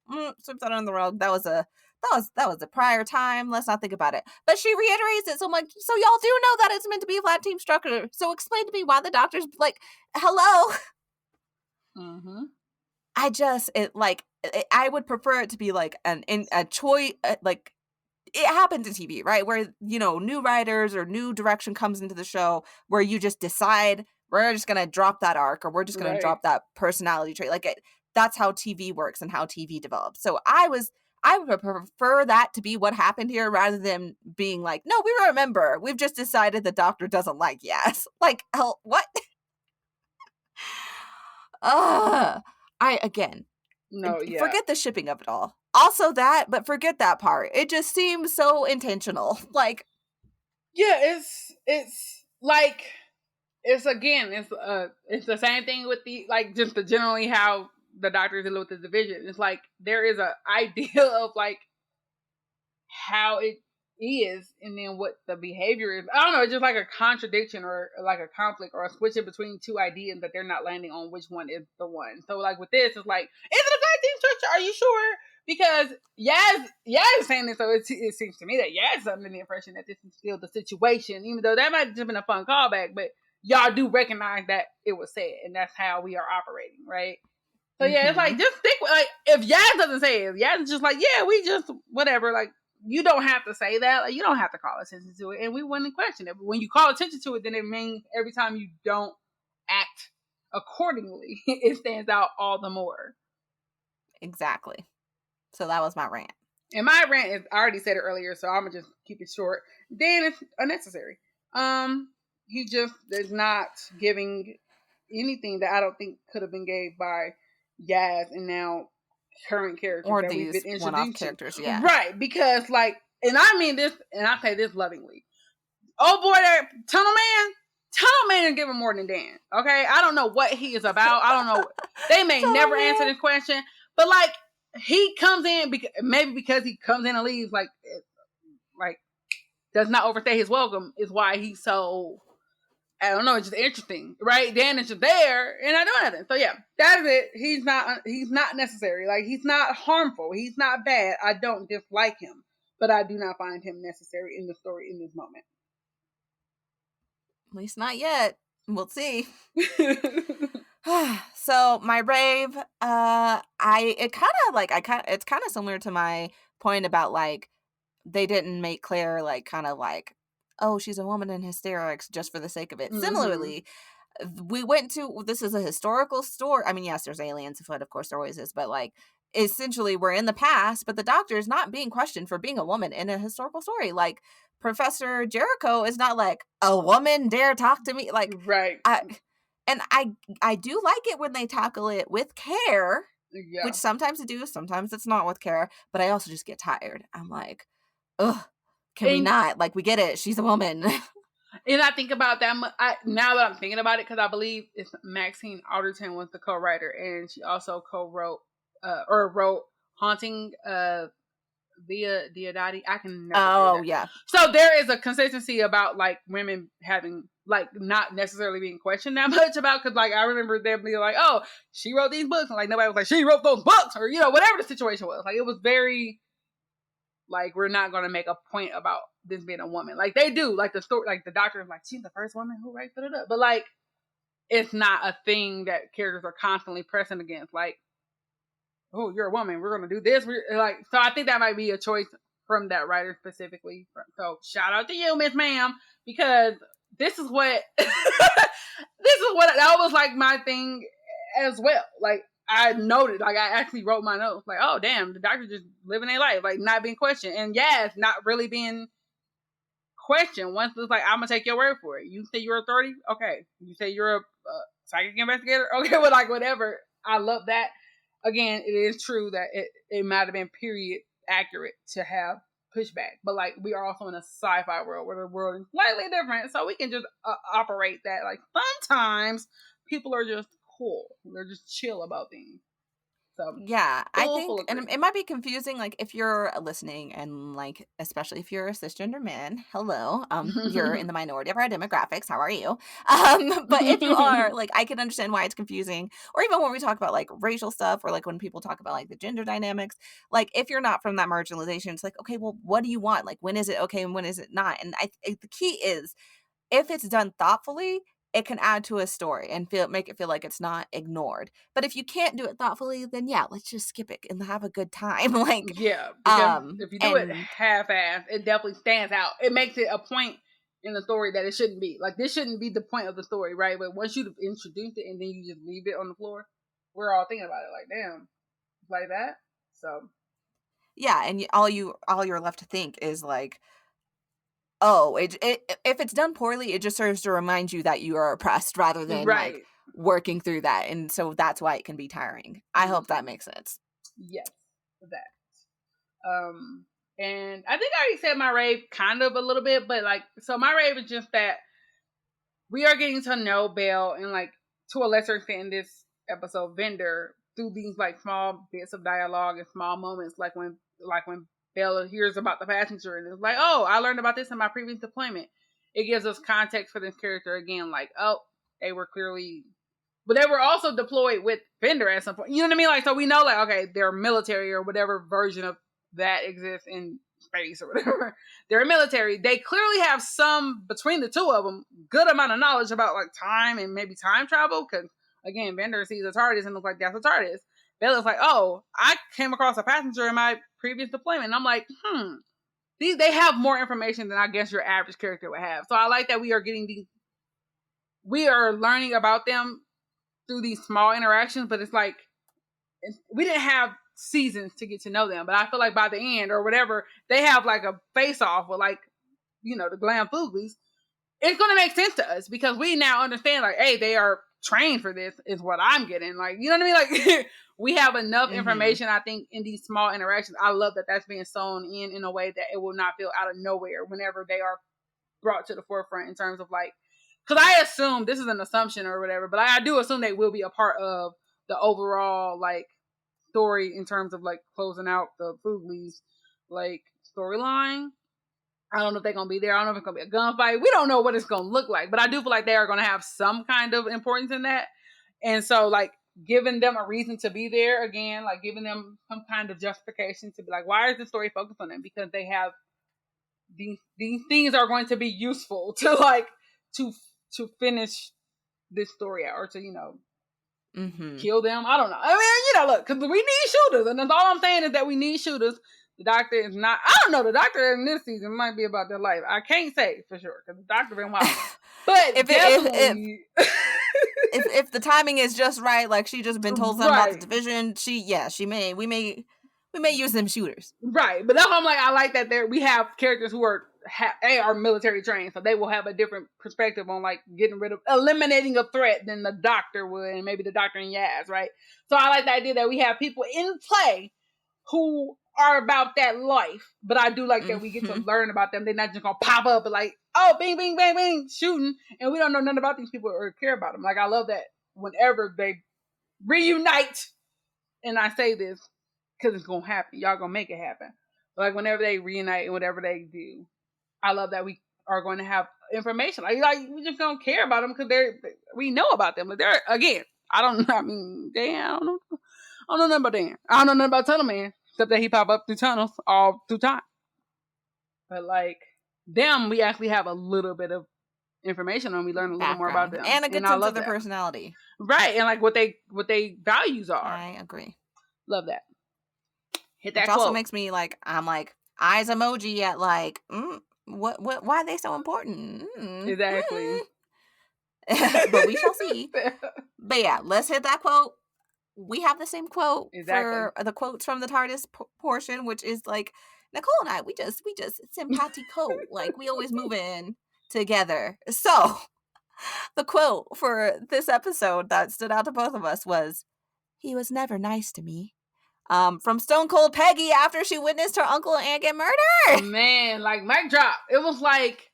sweep that under the rug. That was the prior time. Let's not think about it. But she reiterates it. So I'm like, so y'all do know that it's meant to be a flat team structure. So explain to me why the Doctor's like, hello. I would prefer it to be like a choice, like it happens in TV, right? Where, you know, new writers or new direction comes into the show where you just decide we're just going to drop that arc or we're just going to drop that personality trait. Like that's how TV works and how TV develops. So I would prefer that to be what happened here rather than being like, no, we remember. We've just decided the Doctor doesn't like Yaz. Like, hell, what? Forget the shipping of it all. Also that, but forget that part. It just seems so intentional. Like, yeah, it's like, it's the same thing with the, like, just the generally how the Doctor deal with the division. It's like there is an idea of like how it is and then what the behavior is. I don't know, it's just like a contradiction or like a conflict or a switching between two ideas that they're not landing on which one is the one. So like with this, it's like, is it a flat team structure? Are you sure? Because Yaz is saying this, so it seems to me that Yaz is under the impression that this is still the situation, even though that might have just been a fun callback, but y'all do recognize that it was said and that's how we are operating, right? So yeah, it's like, just think, like, if Yaz doesn't say it, Yaz is just like, yeah, we just, whatever, like, you don't have to say that. Like, you don't have to call attention to it, and we wouldn't question it. But when you call attention to it, then it means every time you don't act accordingly, it stands out all the more. Exactly. So that was my rant. And my rant is, I already said it earlier, so I'm gonna just keep it short. Dan is unnecessary. He just is not giving anything that I don't think could have been gave by Yaz and now current characters Or that we've these been one-off introduced characters, to. yeah. Right, because like, and I mean this, and I say this lovingly. Oh boy, that Tunnel Man is giving more than Dan. Okay, I don't know what he is about. I don't know. They may never answer this question, but like, he comes in maybe because he comes in and leaves like does not overstay his welcome is why he's so, I don't know, it's just interesting, right? Dan is just there and not doing nothing. So yeah, that is it. He's not necessary. Like, he's not harmful. He's not bad. I don't dislike him, but I do not find him necessary in the story in this moment. At least not yet. We'll see. So my rave, it's kind of similar to my point about like they didn't make Claire like kind of like, oh, she's a woman in hysterics just for the sake of it. Mm-hmm. Similarly, this is a historical story. I mean, yes, there's aliens, but of course there always is. But like, essentially, we're in the past, but the Doctor is not being questioned for being a woman in a historical story. Like, Professor Jericho is not like, a woman dare talk to me. Like, right. I do like it when they tackle it with care, yeah. Which sometimes they do, sometimes it's not with care. But I also just get tired. I'm like, ugh, we not? Like, we get it. She's a woman. And I think about that now that I'm thinking about it, because I believe it's Maxine Alderton was the co-writer, and she also co-wrote wrote Haunting via Diodati. I can never say that. Yeah. So there is a consistency about like women having like not necessarily being questioned that much about, because like I remember them being like, oh, she wrote these books, and like nobody was like, she wrote those books, or whatever the situation was. Like, it was very like, we're not going to make a point about this being a woman. Like, they do. Like, the story, like, the Doctor is like, she's the first woman who writes it up. But, like, it's not a thing that characters are constantly pressing against. Like, oh, you're a woman, we're going to do this. So I think that might be a choice from that writer specifically. So, shout out to you, Miss Ma'am, because this is what, that was, like, my thing as well. Like, I noted, like, I actually wrote my notes, like, oh, damn, the Doctor just living their life, like, not being questioned. And Yaz not really being questioned. Once it's like, I'm going to take your word for it. You say you're authority? Okay. You say you're a psychic investigator? Okay, well, like, whatever. I love that. Again, it is true that it might have been period accurate to have pushback. But, like, we are also in a sci-fi world where the world is slightly different. So we can just operate that. Like, sometimes people are just cool. They're just chill about things. So yeah, I think, and it might be confusing, like, if you're listening, and like, especially if you're a cisgender man, hello, you're in the minority of our demographics. How are you? But if you are, like, I can understand why it's confusing, or even when we talk about like racial stuff, or like when people talk about like the gender dynamics. Like, if you're not from that marginalization, it's like, okay, well, what do you want? Like, when is it okay and when is it not? And the key is, if it's done thoughtfully, it can add to a story and make it feel like it's not ignored. But if you can't do it thoughtfully, then yeah, let's just skip it and have a good time. Like, yeah, because if you do it half-assed, it definitely stands out. It makes it a point in the story that it shouldn't be. Like, this shouldn't be the point of the story, right? But once you've introduced it and then you just leave it on the floor, we're all thinking about it like, damn, like that. So yeah, and all you're left to think is like, oh, if it's done poorly, it just serves to remind you that you are oppressed rather than like working through that. And so that's why it can be tiring. I hope that makes sense. Yes, that. And I think I already said my rave kind of a little bit, but like, so my rave is just that we are getting to know Belle and, like, to a lesser extent in this episode, Vendor, through these like small bits of dialogue and small moments, like when Bella hears about the passenger and it's like, oh, I learned about this in my previous deployment. It gives us context for this character again, like, oh, they were clearly, but they were also deployed with Fender at some point. You know what I mean? Like, so we know, like, okay, they're military or whatever version of that exists in space or whatever. They're military. They clearly have some, between the two of them, good amount of knowledge about like time and maybe time travel. Because again, Bender sees a TARDIS and looks like that's a TARDIS. Bella's like, oh, I came across a passenger in my previous deployment. And I'm like, they have more information than I guess your average character would have. So I like that we are learning about them through these small interactions, but it's like we didn't have seasons to get to know them. But I feel like by the end or whatever, they have like a face off with like, the Glam Fooglies. It's going to make sense to us because we now understand like, hey, they are trained for this is what I'm getting. Like, you know what I mean? Like we have enough information, I think, in these small interactions. I love that that's being sewn in a way that it will not feel out of nowhere whenever they are brought to the forefront in terms of like, because I assume, this is an assumption or whatever, but I do assume they will be a part of the overall like story in terms of like closing out the Fooglies like storyline. I don't know if they're going to be there. I don't know if it's going to be a gunfight. We don't know what it's going to look like, but I do feel like they are going to have some kind of importance in that. And so like giving them a reason to be there again, like giving them some kind of justification to be like, why is the story focused on them? Because they have these things are going to be useful to like, to finish this story out or to, kill them. I don't know. I mean, look, because we need shooters. And that's all I'm saying is that we need shooters. The doctor is not. I don't know. The doctor in this season might be about their life. I can't say for sure because the doctor been wild. But if the timing is just right, like she just been told something about the division, we may use them shooters. Right, but that's why I'm like, I like that we have characters who are military trained, so they will have a different perspective on like eliminating a threat than the doctor would, and maybe the doctor and Yaz, right? So I like the idea that we have people in play who are about that life, but I do like that we get to learn about them. They're not just gonna pop up and like, oh, bing, bing, bang, bing, shooting, and we don't know nothing about these people or care about them. Like I love that whenever they reunite, and I say this because it's gonna happen. Y'all gonna make it happen. But like whenever they reunite and whatever they do, I love that we are going to have information. Like we just don't care about them because we know about them. Like they're again. I don't know. I mean, Dan. I don't know nothing about Dan. I don't know nothing about Tunnel Man except that he pop up through tunnels all through time. But like them, we actually have a little bit of information on. We learn a little more about them and a good sense of their personality, right? And like what they values are. I agree. Love that. Hit that. Which also makes me like, I'm like eyes emoji at like, what why are they so important? Exactly. But we shall see. But yeah, let's hit that quote. We have the same quote for the quotes from the TARDIS portion, which is like, Nicole and I, we just simpatico. Like we always move in together. So the quote for this episode that stood out to both of us was, "He was never nice to me." From Stone Cold Peggy after she witnessed her uncle and aunt get murdered. Man, like mic drop. It was like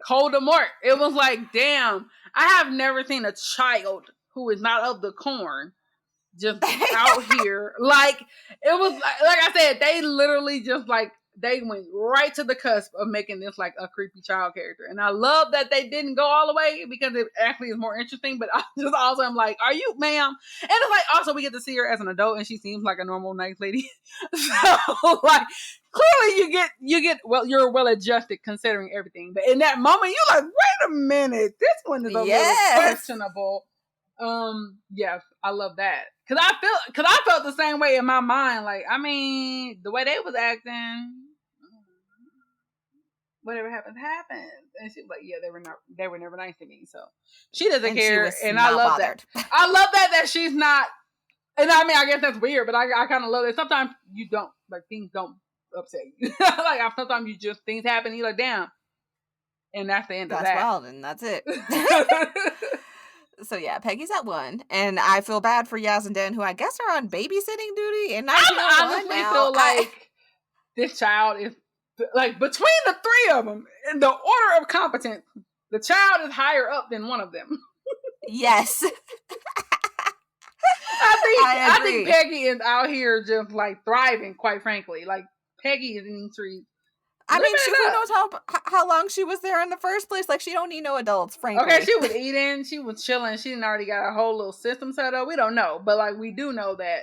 cold to Mort. It was like, damn, I have never seen a child who is not of the corn just out here. Like, it was like I said, they literally just like, they went right to the cusp of making this like a creepy child character. And I love that they didn't go all the way because it actually is more interesting. But I just also am like, are you, ma'am? And it's like, also we get to see her as an adult and she seems like a normal, nice lady. So like, clearly you get, well, you're well adjusted considering everything. But in that moment, you're like, wait a minute, this one is a little questionable. Yes, I love that. Cause I felt the same way in my mind. Like, I mean, the way they was acting, whatever happens. And she was like, yeah, they were never nice to me. So she doesn't care. And I love that. I love that she's not, and I mean, I guess that's weird, but I kind of love it. Sometimes you don't, like, things don't upset you. Like, sometimes things happen and you're like, damn. And that's the end of that. That's wild, and that's it. So yeah, Peggy's at 1, and I feel bad for Yaz and Dan, who I guess are on babysitting duty. And I honestly feel like this child is like between the three of them in the order of competence. The child is higher up than one of them. Yes, I think Peggy is out here just like thriving. Quite frankly, like Peggy is in trees. I mean, who knows how long she was there in the first place? Like, she don't need no adults, frankly. Okay, she was eating, she was chilling, she didn't already got a whole little system set up. We don't know, but like we do know that,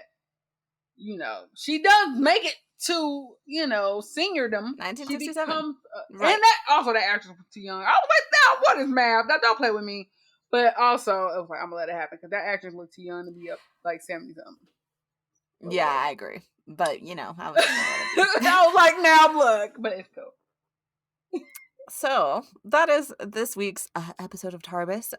she does make it to, seniordom. 1967. Right. And that also that actress was too young. I was like, now what is math? Don't play with me. But also, it was like, I'm gonna let it happen because that actress looked too young to be up like 70 something. Yeah, I agree. But, you know, I was I was like, now look. But it's cool. So that is this week's episode of TARDIS.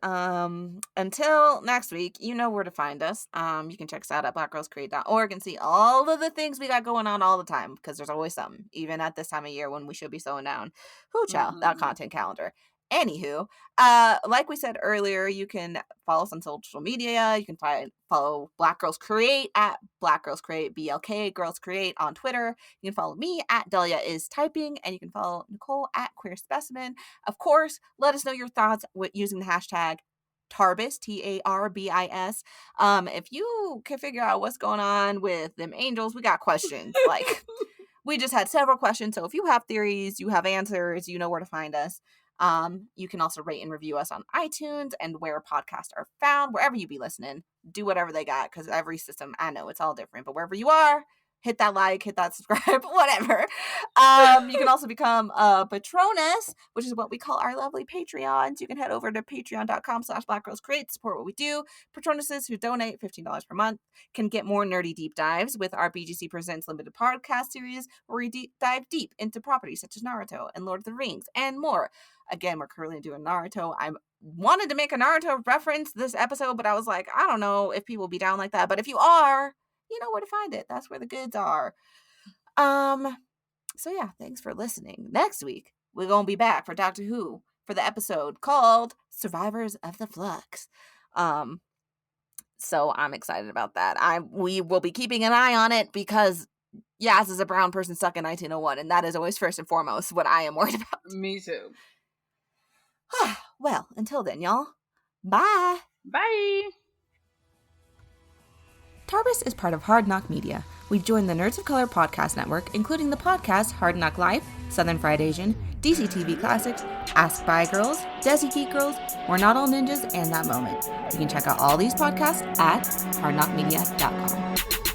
Until next week, you know where to find us. You can check us out at blackgirlscreate.org and see all of the things we got going on all the time, because there's always something, even at this time of year when we should be slowing down. Hoo child, that content calendar. Anywho, like we said earlier, you can follow us on social media. You can follow Black Girls Create at Black Girls Create, BLK Girls Create on Twitter. You can follow me at Delia is Typing, and you can follow Nicole at Queer Specimen. Of course, let us know your thoughts using the hashtag TARBIS, TARBIS. If you can figure out what's going on with them angels, we got questions. Like, we just had several questions. So if you have theories, you have answers, you know where to find us. You can also rate and review us on iTunes and where podcasts are found, wherever you be listening. Do whatever they got, because every system, I know it's all different, but wherever you are, hit that like, hit that subscribe, whatever. You can also become a Patronus, which is what we call our lovely Patreons. You can head over to patreon.com/blackgirlscreate to support what we do. Patronuses who donate $15 per month can get more nerdy deep dives with our BGC Presents Limited podcast series, where we dive deep into properties such as Naruto and Lord of the Rings and more. Again, we're currently doing Naruto. I wanted to make a Naruto reference this episode, but I was like, I don't know if people will be down like that. But if you are, you know where to find it. That's where the goods are. So yeah, thanks for listening. Next week, we're going to be back for Doctor Who for the episode called Survivors of the Flux. So I'm excited about that. We will be keeping an eye on it because Yaz is a brown person stuck in 1901, and that is always first and foremost what I am worried about. Me too. Well, until then, y'all. Bye. Bye. TARDIS is part of Hard Knock Media. We've joined the Nerds of Color podcast network, including the podcasts Hard Knock Life, Southern Fried Asian, DC TV Classics, Ask Bi Girls, Desi Geek Girls, We're Not All Ninjas, and That Moment. You can check out all these podcasts at hardknockmedia.com.